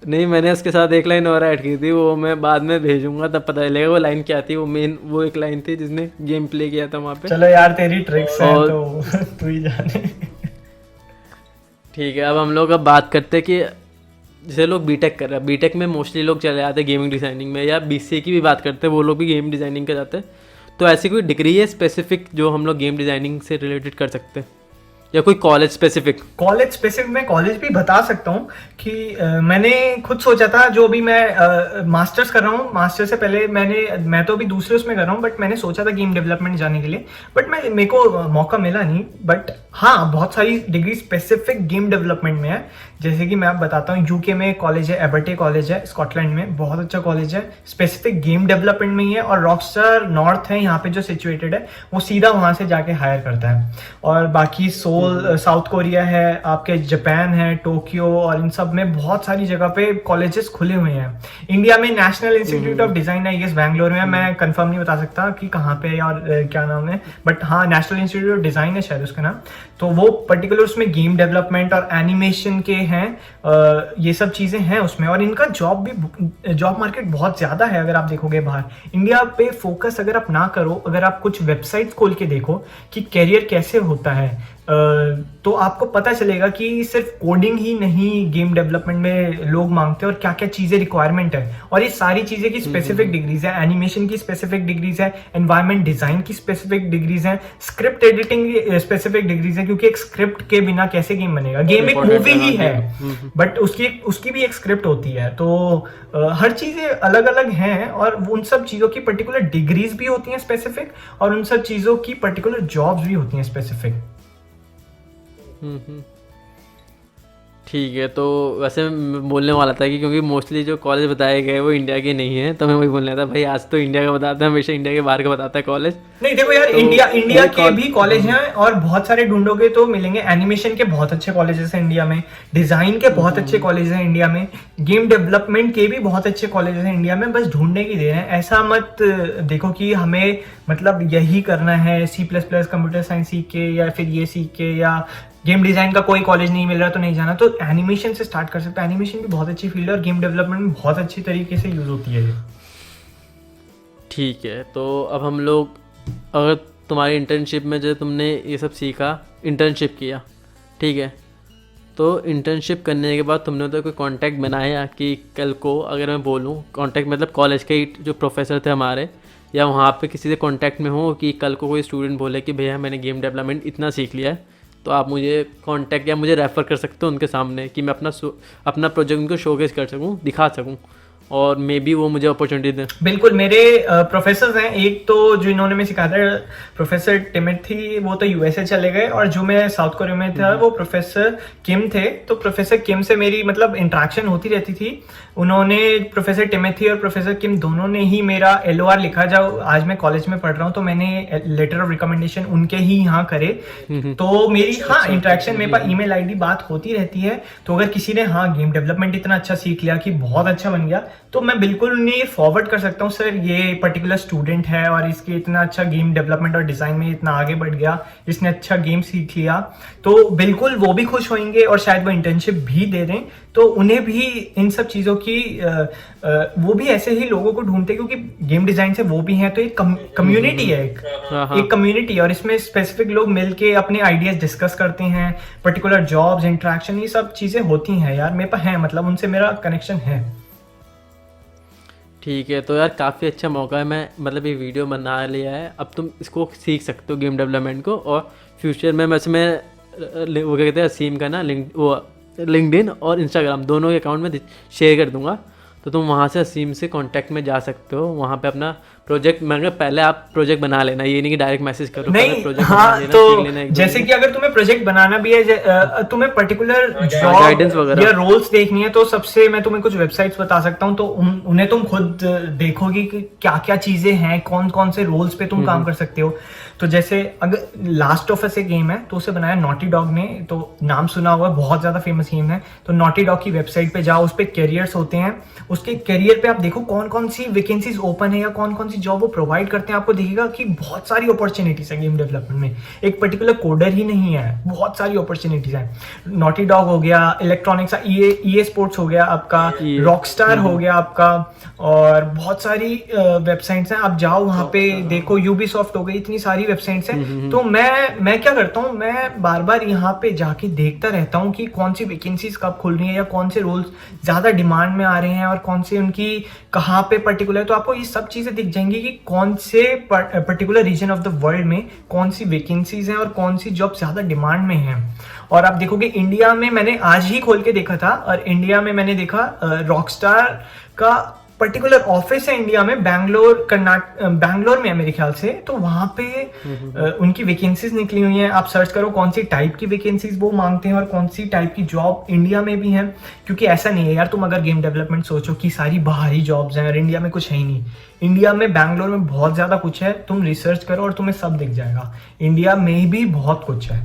नहीं, मैंने उसके साथ एक लाइन और ऐड की थी, वो मैं बाद में भेजूंगा, तब पता चलेगा वो लाइन क्या थी। वो मेन वो एक लाइन थी जिसने गेम प्ले किया था वहाँ पे। चलो यार तेरी ट्रिक्स हैं तो तू ही जाने। ठीक है, अब हम लोग अब बात करते हैं कि जैसे लोग बीटेक कर रहे हैं, बीटेक में मोस्टली लोग चले जाते हैं गेमिंग डिज़ाइनिंग में, या बीसीए की भी बात करते हैं, वो लोग भी गेम डिज़ाइनिंग कर जाते हैं। तो ऐसी कोई डिग्री है स्पेसिफिक जो हम लोग गेम डिज़ाइनिंग से रिलेटेड कर सकते हैं, या कोई कॉलेज स्पेसिफिक? कॉलेज स्पेसिफिक मैं कॉलेज भी बता सकता हूँ कि मैंने खुद सोचा था, जो भी मैं मास्टर्स कर रहा हूँ, मास्टर से पहले मैं तो अभी दूसरे उसमें कर रहा हूँ, बट मैंने सोचा था गेम डेवलपमेंट जाने के लिए, बट मेरे को मौका मिला नहीं। बट हाँ बहुत सारी डिग्री स्पेसिफिक गेम डेवलपमेंट में है, जैसे कि मैं आप बताता हूँ, यूके में कॉलेज है, एबर्टे कॉलेज है स्कॉटलैंड में, बहुत अच्छा कॉलेज है, स्पेसिफिक गेम डेवलपमेंट में ही है। और रॉकस्टार नॉर्थ है यहाँ पे जो सिचुएटेड है, वो सीधा वहाँ से जाके हायर करता है। और बाकी सोल साउथ कोरिया है, आपके जापान है, टोक्यो, और इन सब में बहुत सारी जगह पे कॉलेजेस खुले हुए हैं। इंडिया में नेशनल इंस्टीट्यूट ऑफ डिजाइन है, ये बैंगलोर में है, मैं कंफर्म नहीं बता सकता कि कहाँ पे और क्या नाम है, बट हाँ नेशनल इंस्टीट्यूट ऑफ डिजाइन है शायद उसका नाम। तो वो पर्टिकुलर उसमें गेम डेवलपमेंट और एनिमेशन के हैं, ये सब चीज़ें हैं उसमें। और इनका जॉब मार्केट बहुत ज़्यादा है। अगर आप देखोगे बाहर, इंडिया पे फोकस अगर आप ना करो, अगर आप कुछ वेबसाइट्स खोल के देखो कि कैरियर कैसे होता है, तो आपको पता चलेगा कि सिर्फ कोडिंग ही नहीं गेम डेवलपमेंट में लोग मांगते हैं, और क्या क्या चीज़ें रिक्वायरमेंट है। और ये सारी चीज़ें की स्पेसिफिक डिग्रीज है, एनिमेशन की स्पेसिफिक डिग्रीज है, एनवायरमेंट डिज़ाइन की स्पेसिफिक डिग्रीज है, स्क्रिप्ट एडिटिंग की स्पेसिफिक डिग्रीज है, क्योंकि एक स्क्रिप्ट के बिना कैसे गेम बनेगा। गेम एक मूवी ही है, बट उसकी भी एक स्क्रिप्ट होती है। तो हर चीज़ें अलग अलग हैं, और उन सब चीज़ों की पर्टिकुलर डिग्रीज भी होती हैं स्पेसिफिक, और उन सब चीज़ों की पर्टिकुलर जॉब्स भी होती हैं स्पेसिफिक। ठीक है। तो वैसे मैं बोलने वाला था कि क्योंकि मोस्टली जो कॉलेज बताए गए वो इंडिया के नहीं है, तो मैं वही बोलने था भाई आज तो इंडिया का बताता है, हमेशा इंडिया के बाहर का बताता है कॉलेज। नहीं देखो यार, तो इंडिया के भी कॉलेज हैं, और बहुत सारे ढूंढोगे तो मिलेंगे। एनिमेशन के बहुत अच्छे कॉलेजेस हैं इंडिया में, डिजाइन के बहुत अच्छे कॉलेज हैं इंडिया में, गेम डेवलपमेंट के भी बहुत अच्छे कॉलेजेस हैं इंडिया में। बस ढूंढने की देर है। ऐसा मत देखो कि हमें मतलब यही करना है, C++ कंप्यूटर साइंस सीख के, या फिर ये सीख के, या गेम डिजाइन का कोई कॉलेज नहीं मिल रहा तो नहीं जाना। तो एनिमेशन से स्टार्ट कर सकते हो। एनिमेशन भी बहुत अच्छी फील्ड है, और गेम डेवलपमेंट में बहुत अच्छी तरीके से यूज होती है ये। ठीक है। तो अब हम लोग, अगर तुम्हारी इंटर्नशिप में जो तुमने ये सब सीखा, इंटर्नशिप किया, ठीक है, तो इंटर्नशिप करने के बाद तुमने तो कोई कांटेक्ट बनाया कि कल को अगर मैं बोलूँ, कांटेक्ट मतलब कॉलेज के ही जो प्रोफेसर थे हमारे, या वहाँ पे किसी से कांटेक्ट में हो कि कल को कोई स्टूडेंट बोले कि भैया मैंने गेम डेवलपमेंट इतना सीख लिया है, तो आप मुझे कांटेक्ट या मुझे रेफ़र कर सकते हो उनके सामने कि मैं अपना प्रोजेक्ट उनको शोकेस कर सकूँ, दिखा सकूँ, और मे बी वो मुझे अपॉर्चुनिटी दें। बिल्कुल। मेरे प्रोफेसर हैं, एक तो जो इन्होंने मैं सिखाया था प्रोफेसर टिमोथी, वो तो यूएसए चले गए, और जो मैं साउथ कोरिया में था वो प्रोफेसर किम थे। तो प्रोफेसर किम से मेरी मतलब इंटरेक्शन होती रहती थी। उन्होंने, प्रोफेसर टिमोथी और प्रोफेसर किम दोनों ने ही मेरा LOR लिखा। जब आज मैं कॉलेज में पढ़ रहा हूँ तो मैंने लेटर ऑफ रिकमेंडेशन उनके ही यहाँ करे। तो मेरी इंटरेक्शन, मेरे पास ईमेल ID बात होती रहती है। तो अगर किसी ने गेम डेवलपमेंट इतना अच्छा सीख लिया कि बहुत अच्छा बन गया, तो मैं बिल्कुल उन्हें फॉरवर्ड कर सकता हूँ, सर ये पर्टिकुलर स्टूडेंट है और इसके इतना अच्छा गेम डेवलपमेंट और डिजाइन में इतना आगे बढ़ गया, इसने अच्छा गेम सीख लिया। तो बिल्कुल वो भी खुश होंगे, और शायद वो इंटर्नशिप भी दे दें। तो उन्हें भी इन सब चीज़ों की वो भी ऐसे ही लोगों को ढूंढते, क्योंकि गेम डिजाइन से वो भी हैं। तो एक कम्युनिटी है, एक कम्युनिटी, और इसमें स्पेसिफिक लोग मिलके अपने आइडियाज डिस्कस करते हैं, पर्टिकुलर जॉब्स, इंटरेक्शन, ये सब चीज़ें होती हैं यार। मेरे पास है, मतलब उनसे मेरा कनेक्शन है। ठीक है। तो यार काफ़ी अच्छा मौका है, मैं मतलब ये वीडियो बना लिया है, अब तुम इसको सीख सकते हो गेम डेवलपमेंट को, और फ्यूचर में वैसे मैं वो क्या कहते हैं, असीम का ना लिंक्डइन और इंस्टाग्राम दोनों के अकाउंट में शेयर कर दूंगा, तो तुम वहाँ से असीम से कांटेक्ट में जा सकते हो। वहाँ पे अपना प्रोजेक्ट, मैं पहले आप प्रोजेक्ट बना लेना, ये नहीं कि डायरेक्ट मैसेज करो, नहीं। प्रोजेक्ट तो जैसे कि अगर तुम्हें प्रोजेक्ट बनाना भी है, तुम्हें पर्टिकुलर गाइडेंस जॉब या रोल्स देखनी है, तो सबसे मैं तुम्हें कुछ वेबसाइट्स बता सकता हूँ। तो उन्हें तुम खुद देखोगे कि क्या क्या चीजें हैं, कौन कौन से रोल्स पे तुम काम कर सकते हो। तो जैसे अगर लास्ट ऑफ अस एक गेम है, तो उसे बनाया नॉटी डॉग ने, तो नाम सुना हुआ, बहुत ज्यादा फेमस गेम है। तो नॉटी डॉग की वेबसाइट पे जाओ, उस पे कैरियर्स होते हैं, उसके कैरियर पे आप देखो कौन कौन सी वैकेंसीज ओपन है या कौन कौन सी जॉब वो प्रोवाइड करते हैं। आपको दिखेगा कि बहुत सारी अपॉर्चुनिटीज है गेम डेवलपमेंट में, एक पर्टिकुलर कोडर ही नहीं है, बहुत सारी अपॉर्चुनिटीज है। नॉटी डॉग हो गया, इलेक्ट्रॉनिक्स, EA स्पोर्ट्स हो गया आपका, रॉकस्टार हो गया आपका, और बहुत सारी वेबसाइट्स हैं। आप जाओ वहाँ पे देखो, यूबीसॉफ्ट हो गई, इतनी सारी वेबसाइट्स हैं। तो मैं क्या करता हूँ, मैं बार बार यहाँ पे जाके देखता रहता हूँ कि कौन सी वैकेंसीज कब खुल रही है, या कौन से रोल्स ज्यादा डिमांड में आ रहे हैं, और कौन से उनकी कहाँ पे पर्टिकुलर। तो आपको ये सब चीजें दिख जाएंगी कि कौन से particular region of the world में कौन सी वैकेंसीज हैं और कौन सी जॉब ज्यादा डिमांड में है। और आप देखोगे इंडिया में, मैंने आज ही खोल के देखा था, और इंडिया में मैंने देखा रॉकस्टार का पर्टिकुलर ऑफिस है इंडिया में, बैंगलोर में है मेरे ख्याल से। तो वहां पे उनकी वैकेंसीज निकली हुई हैं। आप सर्च करो कौन सी टाइप की वैकेंसीज वो मांगते हैं और कौन सी टाइप की जॉब इंडिया में भी है। क्योंकि ऐसा नहीं है यार, तुम अगर गेम डेवलपमेंट सोचो कि सारी बाहरी जॉब्स हैं और इंडिया में कुछ है ही नहीं। इंडिया में, बैंगलोर में बहुत ज्यादा कुछ है, तुम रिसर्च करो और तुम्हें सब दिख जाएगा। इंडिया में भी बहुत कुछ है।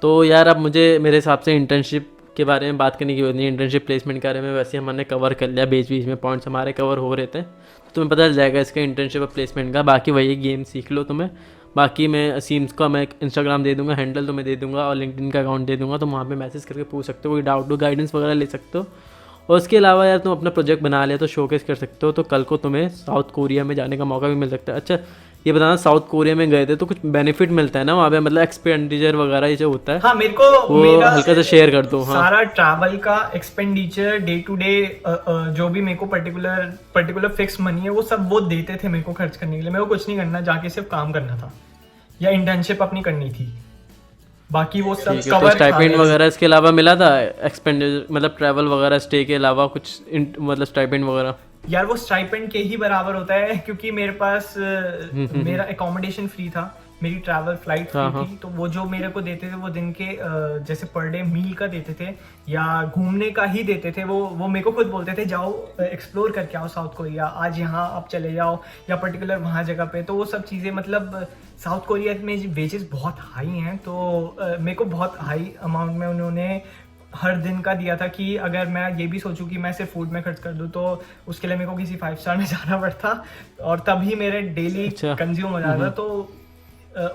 तो यार अब मुझे, मेरे हिसाब से इंटर्नशिप के बारे में बात करने की जरूरत नहीं, इंटर्नशिप प्लेसमेंट के बारे में वैसे हमने कवर कर लिया, बीच बीच में पॉइंट्स हमारे कवर हो रहे थे, तो तुम्हें पता चल जाएगा इसका इंटर्नशिप और प्लेसमेंट का। बाकी वही गेम सीख लो, तुम्हें बाकी मैं असीम्स का मैं इंस्टाग्राम दे दूंगा, हैंडल तो मैं दे दूंगा, और लिंक्डइन का अकाउंट दे दूंगा, तो वहाँ पे मैसेज करके पूछ सकते हो, कोई डाउट हो गाइडेंस वगैरह ले सकते हो। और उसके अलावा यार तुम अपना प्रोजेक्ट बना लिया तो शोकेस कर सकते हो, तो कल को तुम्हें साउथ कोरिया में जाने का मौका भी मिल सकता है। अच्छा ये बताना, साउथ कोरिया में गए थे तो कुछ बेनिफिट मिलता है ना वहाँ पे, मतलब एक्सपेंडिचर वगैरह ये जो होता है, हाँ, मेरे को वो मेरा हल्का सा शेयर कर दो। हाँ सारा ट्रैवल का एक्सपेंडिचर, डे टू डे जो भी मेरे को पर्टिकुलर फिक्स मनी है वो सब वो देते थे मेरे को खर्च करने के लिए। मेरे को कुछ नहीं करना, जाके सिर्फ काम करना था या इंटर्नशिप अपनी करनी थी, बाकी वो सब ठीक है। तो कवर था। स्टाइपेंड वगैरह इसके अलावा मिला था एक्सपेंडिचर, मतलब ट्रैवल वगैरह स्टे के अलावा कुछ मतलब स्टाइपेंड वगैरह? यार वो स्टाइपेंड के ही बराबर होता है, क्योंकि मेरे पास मेरा एकोमोडेशन फ्री था, मेरी ट्रैवल फ्लाइट फ्री थी, तो वो जो मेरे को देते थे वो दिन के जैसे पर डे मील का देते थे या घूमने का ही देते थे। वो मेरे को खुद बोलते थे जाओ एक्सप्लोर करके आओ साउथ कोरिया, आज यहाँ आप चले जाओ या पर्टिकुलर वहाँ जगह पे। तो वो सब चीज़ें, मतलब साउथ कोरिया में वेजेस बहुत हाई हैं, तो मेरे को बहुत हाई अमाउंट में उन्होंने हर दिन का दिया था कि अगर मैं ये भी सोचूं कि मैं सिर्फ फूड में खर्च कर दूं तो उसके लिए मेरे को किसी 5 स्टार में जाना पड़ता, और तभी मेरे डेली कंज्यूम हो जाता। तो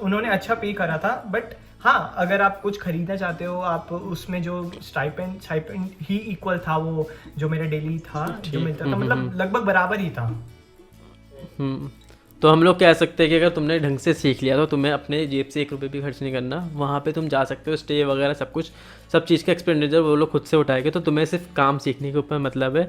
उन्होंने अच्छा पे करा था। बट हाँ, अगर आप कुछ खरीदना चाहते हो, आप उसमें जो स्टाइपेंड ही इक्वल था वो जो मेरा डेली था जो मिलता था, मतलब लगभग बराबर ही था। तो हम लोग कह सकते हैं कि अगर तुमने ढंग से सीख लिया तो तुम्हें अपने जेब से 1 रुपये भी खर्च नहीं करना, वहाँ पे तुम जा सकते हो, स्टे वगैरह सब कुछ, सब चीज़ का एक्सपेंडिचर वो लोग खुद से उठाएंगे, तो तुम्हें सिर्फ काम सीखने के ऊपर मतलब है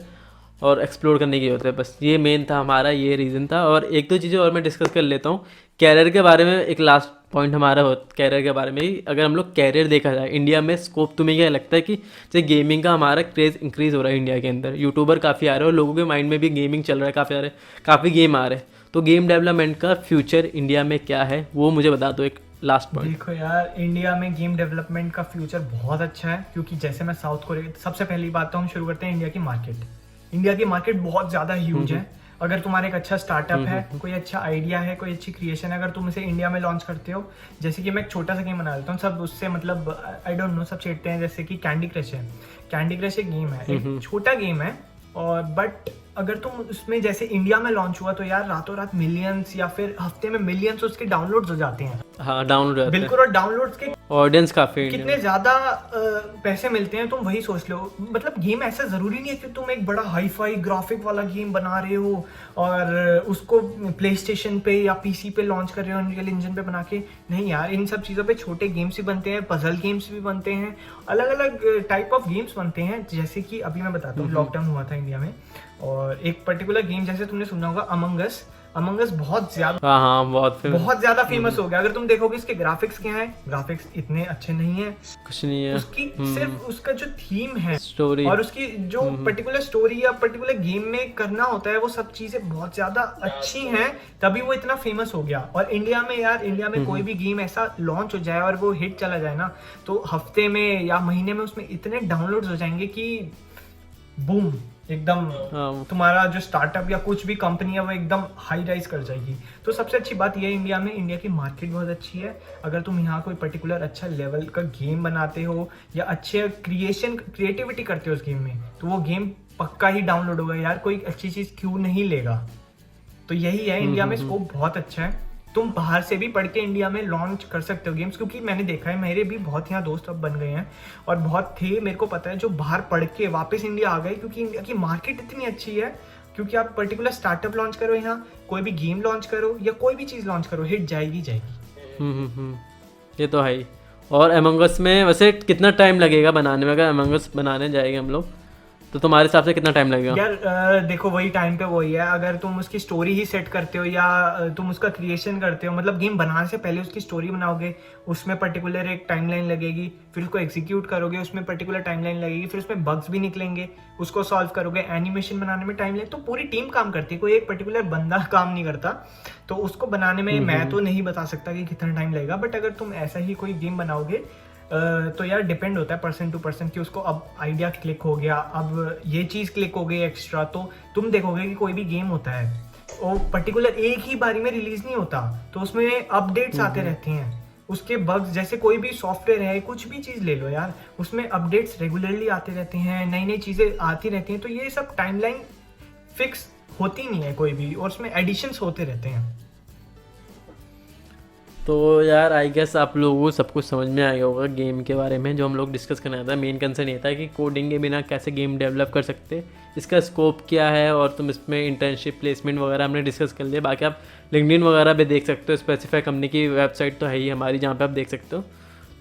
और एक्सप्लोर करने की होता है, बस ये मेन था हमारा, ये रीज़न था। और 1-2 चीज़ें और मैं डिस्कस कर लेता हूँ कैरियर के बारे में। एक लास्ट पॉइंट हमारा हो कैरियर के बारे में ही, अगर हम लोग कैरियर देखा जाए इंडिया में स्कोप, तुम्हें क्या लगता है कि जैसे गेमिंग का हमारा क्रेज़ इंक्रीज़ हो रहा है इंडिया के अंदर, यूट्यूबर काफ़ी आ रहे हैं और लोगों के माइंड में भी गेमिंग चल रहा है, काफ़ी गेम आ रहे हैं, तो गेम डेवलपमेंट का फ्यूचर इंडिया में क्या है वो मुझे बता दो, एक लास्ट पॉइंट। देखो यार, इंडिया में गेम डेवलपमेंट का फ्यूचर बहुत अच्छा है, क्योंकि जैसे मैं साउथ कोरिया, सबसे पहली बात तो हम शुरू करते हैं इंडिया की मार्केट। इंडिया की मार्केट बहुत ज़्यादा ह्यूज है। अगर तुम्हारा एक अच्छा स्टार्टअप है, कोई अच्छा आइडिया है, कोई अच्छी क्रिएशन है, अगर तुम इसे इंडिया में लॉन्च करते हो, जैसे कि मैं एक छोटा सा गेम बना लेता हूँ, सब उससे मतलब आई डोंट नो, सब छेड़ते हैं, जैसे कि कैंडी क्रश है। कैंडी क्रश एक गेम है, एक छोटा गेम है, और बट अगर तुम उसमें जैसे इंडिया में लॉन्च हुआ तो यार रातों रात मिलियंस या फिर हफ्ते में मिलियंस उसके डाउनलोड्स हो जाते हैं। हाँ, डाउनलोड बिल्कुल, और डाउनलोड्स के ऑडियंस काफी कितने ज्यादा पैसे मिलते हैं, तुम वही सोच लो। मतलब गेम ऐसा जरूरी नहीं है कि तुम एक बड़ा हाई फाई ग्राफिक वाला गेम बना रहे हो और उसको प्ले स्टेशन पे या पीसी पे लॉन्च कर रहे हो अनरियल इंजन पे बना के। नहीं यार, इन सब चीज़ों पे छोटे गेम्स भी बनते हैं, पजल गेम्स भी बनते हैं, अलग अलग टाइप ऑफ गेम्स बनते हैं। जैसे कि अभी मैं बताता हूँ, लॉकडाउन हुआ था इंडिया में और एक पर्टिकुलर गेम, जैसे तुमने सुना होगा अमंग अस बहुत ज्यादा फेमस हो गया। अगर तुम देखोगे इसके ग्राफिक्स क्या है, ग्राफिक्स इतने अच्छे नहीं है, कुछ नहीं है, उसकी सिर्फ उसका जो थीम है, स्टोरी और उसकी जो पर्टिकुलर स्टोरी या पर्टिकुलर गेम में करना होता है, वो सब चीजें बहुत ज्यादा अच्छी हैं, तभी वो इतना फेमस हो गया। और इंडिया में यार, इंडिया में कोई भी गेम ऐसा लॉन्च हो जाए और वो हिट चला जाए ना, तो हफ्ते में या महीने में उसमें इतने डाउनलोड्स हो जाएंगे कि बूम, एकदम तुम्हारा जो स्टार्टअप या कुछ भी कंपनी है वो एकदम हाई राइज कर जाएगी। तो सबसे अच्छी बात ये है इंडिया में, इंडिया की मार्केट बहुत अच्छी है। अगर तुम यहाँ कोई पर्टिकुलर अच्छा लेवल का गेम बनाते हो या अच्छे क्रिएटिविटी करते हो उस गेम में, तो वो गेम पक्का ही डाउनलोड होगा यार, कोई अच्छी चीज क्यों नहीं लेगा। तो यही है, इंडिया में स्कोप बहुत अच्छा है। तुम बाहर से भी पढ़ के इंडिया में लॉन्च कर सकते हो गेम्स, क्योंकि मैंने देखा है, मेरे भी बहुत यहाँ दोस्त अब बन गए हैं और बहुत थे, मेरे को पता है, जो बाहर पढ़ के वापस इंडिया आ गए, क्योंकि इंडिया की मार्केट इतनी अच्छी है। क्योंकि आप पर्टिकुलर स्टार्टअप लॉन्च करो यहाँ, कोई भी गेम लॉन्च करो या कोई भी चीज़ लॉन्च करो, हिट जाएगी। ये तो है ही। और अमंग अस में वैसे कितना टाइम लगेगा बनाने में? अगर अमंग अस बनाने जाएंगे हम लोग तो तुम्हारे हिसाब से कितना टाइम लगेगा? यार देखो, वही टाइम पे वही है, अगर तुम उसकी स्टोरी ही सेट करते हो या तुम उसका क्रिएशन करते हो, मतलब गेम बनाने से पहले उसकी स्टोरी बनाओगे, उसमें पर्टिकुलर एक टाइमलाइन लगेगी, फिर उसको एग्जीक्यूट करोगे, उसमें पर्टिकुलर टाइमलाइन लगेगी, फिर उसमें बग्स भी निकलेंगे, उसको सॉल्व करोगे, एनिमेशन बनाने में टाइम लगे, तो पूरी टीम काम करती है, कोई एक पर्टिकुलर बंदा काम नहीं करता। तो उसको बनाने में मैं तो नहीं बता सकता कि कितना टाइम लगेगा, बट अगर तुम ऐसा ही कोई गेम बनाओगे तो यार डिपेंड होता है पर्सन टू पर्सन कि उसको अब आइडिया क्लिक हो गया, अब ये चीज़ क्लिक हो गई एक्स्ट्रा। तो तुम देखोगे कि कोई भी गेम होता है वो पर्टिकुलर एक ही बारी में रिलीज नहीं होता, तो उसमें अपडेट्स आते रहते हैं, उसके बग्स, जैसे कोई भी सॉफ्टवेयर है, कुछ भी चीज़ ले लो यार, उसमें अपडेट्स रेगुलरली आते रहते हैं, नई नई चीज़ें आती रहती हैं। तो ये सब टाइमलाइन फिक्स होती नहीं है कोई भी, और उसमें एडिशंस होते रहते हैं। तो यार आई गेस आप लोगों को सब कुछ समझ में आ गया होगा गेम के बारे में जो हम लोग डिस्कस करना था। मेन कंसर्न ये था कि कोडिंग के बिना कैसे गेम डेवलप कर सकते, इसका स्कोप क्या है, और तुम इसमें इंटर्नशिप प्लेसमेंट वगैरह हमने डिस्कस कर लिया। बाकी आप लिंक्डइन वगैरह पे देख सकते हो, स्पेसिफाई कंपनी की वेबसाइट तो है ही हमारी जहाँ पे आप देख सकते हो।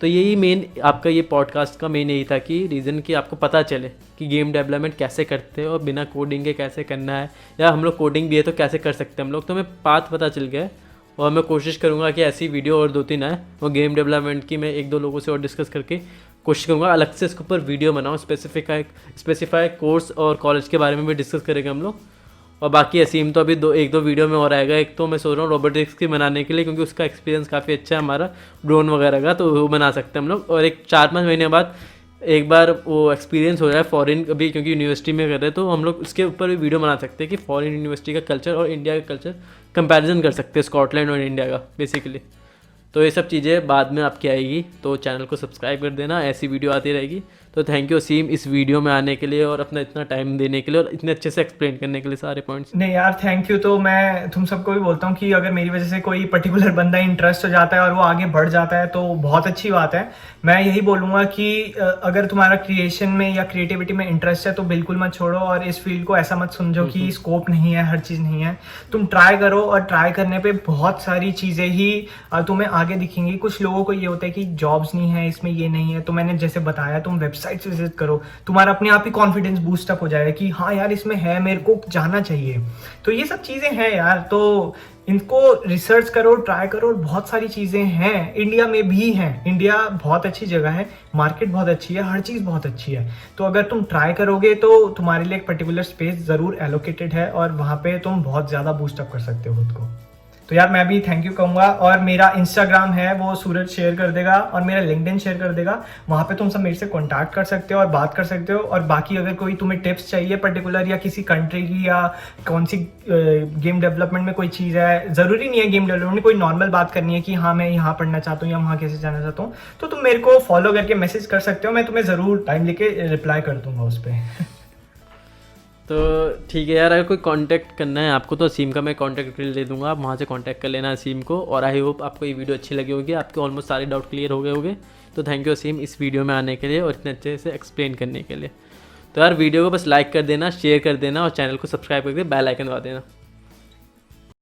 तो यही मेन आपका ये पॉडकास्ट का मेन यही था कि रीज़न कि आपको पता चले कि गेम डेवलपमेंट कैसे करते हैं और बिना कोडिंग के कैसे करना है, या हम लोग कोडिंग भी है तो कैसे कर सकते हैं हम लोग। तो हमें पाथ पता चल गया है और मैं कोशिश करूँगा कि ऐसी वीडियो और 2-3 आए वो गेम डेवलपमेंट की, मैं 1-2 लोगों से और डिस्कस करके कोशिश करूँगा अलग से इसके ऊपर वीडियो बनाऊँ। स्पेसिफाई कोर्स और कॉलेज के बारे में भी डिस्कस करेंगे हम लोग। और बाकी असीम तो अभी 1-2 वीडियो में और आएगा। एक तो मैं सोच रहा हूँ रोबोटिक्स की बनाने के लिए, क्योंकि उसका एक्सपीरियंस काफ़ी अच्छा है हमारा ड्रोन वगैरह का, तो वो बना सकते हैं हम लोग। और एक 4-5 महीने बाद एक बार वो एक्सपीरियंस हो जाए फॉरेन अभी, क्योंकि यूनिवर्सिटी में कर रहे हैं, तो हम लोग उसके ऊपर भी वीडियो बना सकते हैं कि फॉरेन यूनिवर्सिटी का कल्चर और इंडिया का कल्चर कंपैरिजन कर सकते हैं, स्कॉटलैंड और इंडिया का बेसिकली। तो ये सब चीज़ें बाद में आपकी आएगी, तो चैनल को सब्सक्राइब कर देना, ऐसी वीडियो आती रहेगी। तो थैंक यू असीम इस वीडियो में आने के लिए और अपना इतना टाइम देने के लिए और इतने अच्छे से एक्सप्लेन करने के लिए सारे पॉइंट्स। नहीं यार थैंक यू। तो मैं तुम सबको भी बोलता हूँ कि अगर मेरी वजह से कोई पर्टिकुलर बंदा इंटरेस्ट हो जाता है और वो आगे बढ़ जाता है तो बहुत अच्छी बात है। मैं यही बोलूँगा कि अगर तुम्हारा क्रिएशन में या क्रिएटिविटी में इंटरेस्ट है तो बिल्कुल मत छोड़ो, और इस फील्ड को ऐसा मत समझो कि स्कोप नहीं है, हर चीज़ नहीं है। तुम ट्राई करो, और ट्राई करने पे बहुत सारी चीज़ें ही तुम्हें आगे दिखेंगी। कुछ लोगों को ये होता है कि जॉब्स नहीं है, इसमें ये नहीं है, तो मैंने जैसे बताया तुम वेबसाइट विजिट करो, तुम्हारा अपने आप ही कॉन्फिडेंस बूस्ट अप हो जाएगा कि हाँ यार इसमें है, मेरे को जाना चाहिए। तो ये सब चीज़ें हैं यार, तो इनको रिसर्च करो, ट्राई करो। बहुत सारी चीज़ें हैं, इंडिया में भी हैं। इंडिया बहुत अच्छी जगह है, मार्केट बहुत अच्छी है, हर चीज़ बहुत अच्छी है। तो अगर तुम ट्राई करोगे तो तुम्हारे लिए एक पर्टिकुलर स्पेस ज़रूर एलोकेटेड है, और वहाँ पे तुम बहुत ज़्यादा बूस्ट अप कर सकते हो खुद को। तो यार मैं भी थैंक यू कहूँगा। और मेरा इंस्टाग्राम है वो सूरज शेयर कर देगा, और मेरा लिंक्डइन शेयर कर देगा। वहाँ पे तुम सब मेरे से कॉन्टैक्ट कर सकते हो और बात कर सकते हो। और बाकी अगर कोई तुम्हें टिप्स चाहिए पर्टिकुलर, या किसी कंट्री की, या कौन सी गेम डेवलपमेंट में कोई चीज़ है, ज़रूरी नहीं है गेम डेवलपमेंट में, कोई नॉर्मल बात करनी है कि हाँ मैं यहाँ पढ़ना चाहता हूँ या वहाँ कैसे जाना चाहता हूँ, तो तुम मेरे को फॉलो करके मैसेज कर सकते हो। मैं तुम्हें ज़रूर टाइम लेके रिप्लाई कर दूंगा उस पर। तो ठीक है यार, अगर कोई कांटेक्ट करना है आपको तो असीम का मैं कांटेक्ट डिटेल दे दूंगा, आप वहाँ से कांटेक्ट कर लेना असीम को। और आई होप आपको ये वीडियो अच्छी लगी होगी, आपके ऑलमोस्ट सारे डाउट क्लियर हो गए होंगे। तो थैंक यू असीम इस वीडियो में आने के लिए और इतने अच्छे से एक्सप्लेन करने के लिए। तो यार वीडियो को बस लाइक कर देना, शेयर कर देना और चैनल को सब्सक्राइब करके बेल आइकन दबा देना।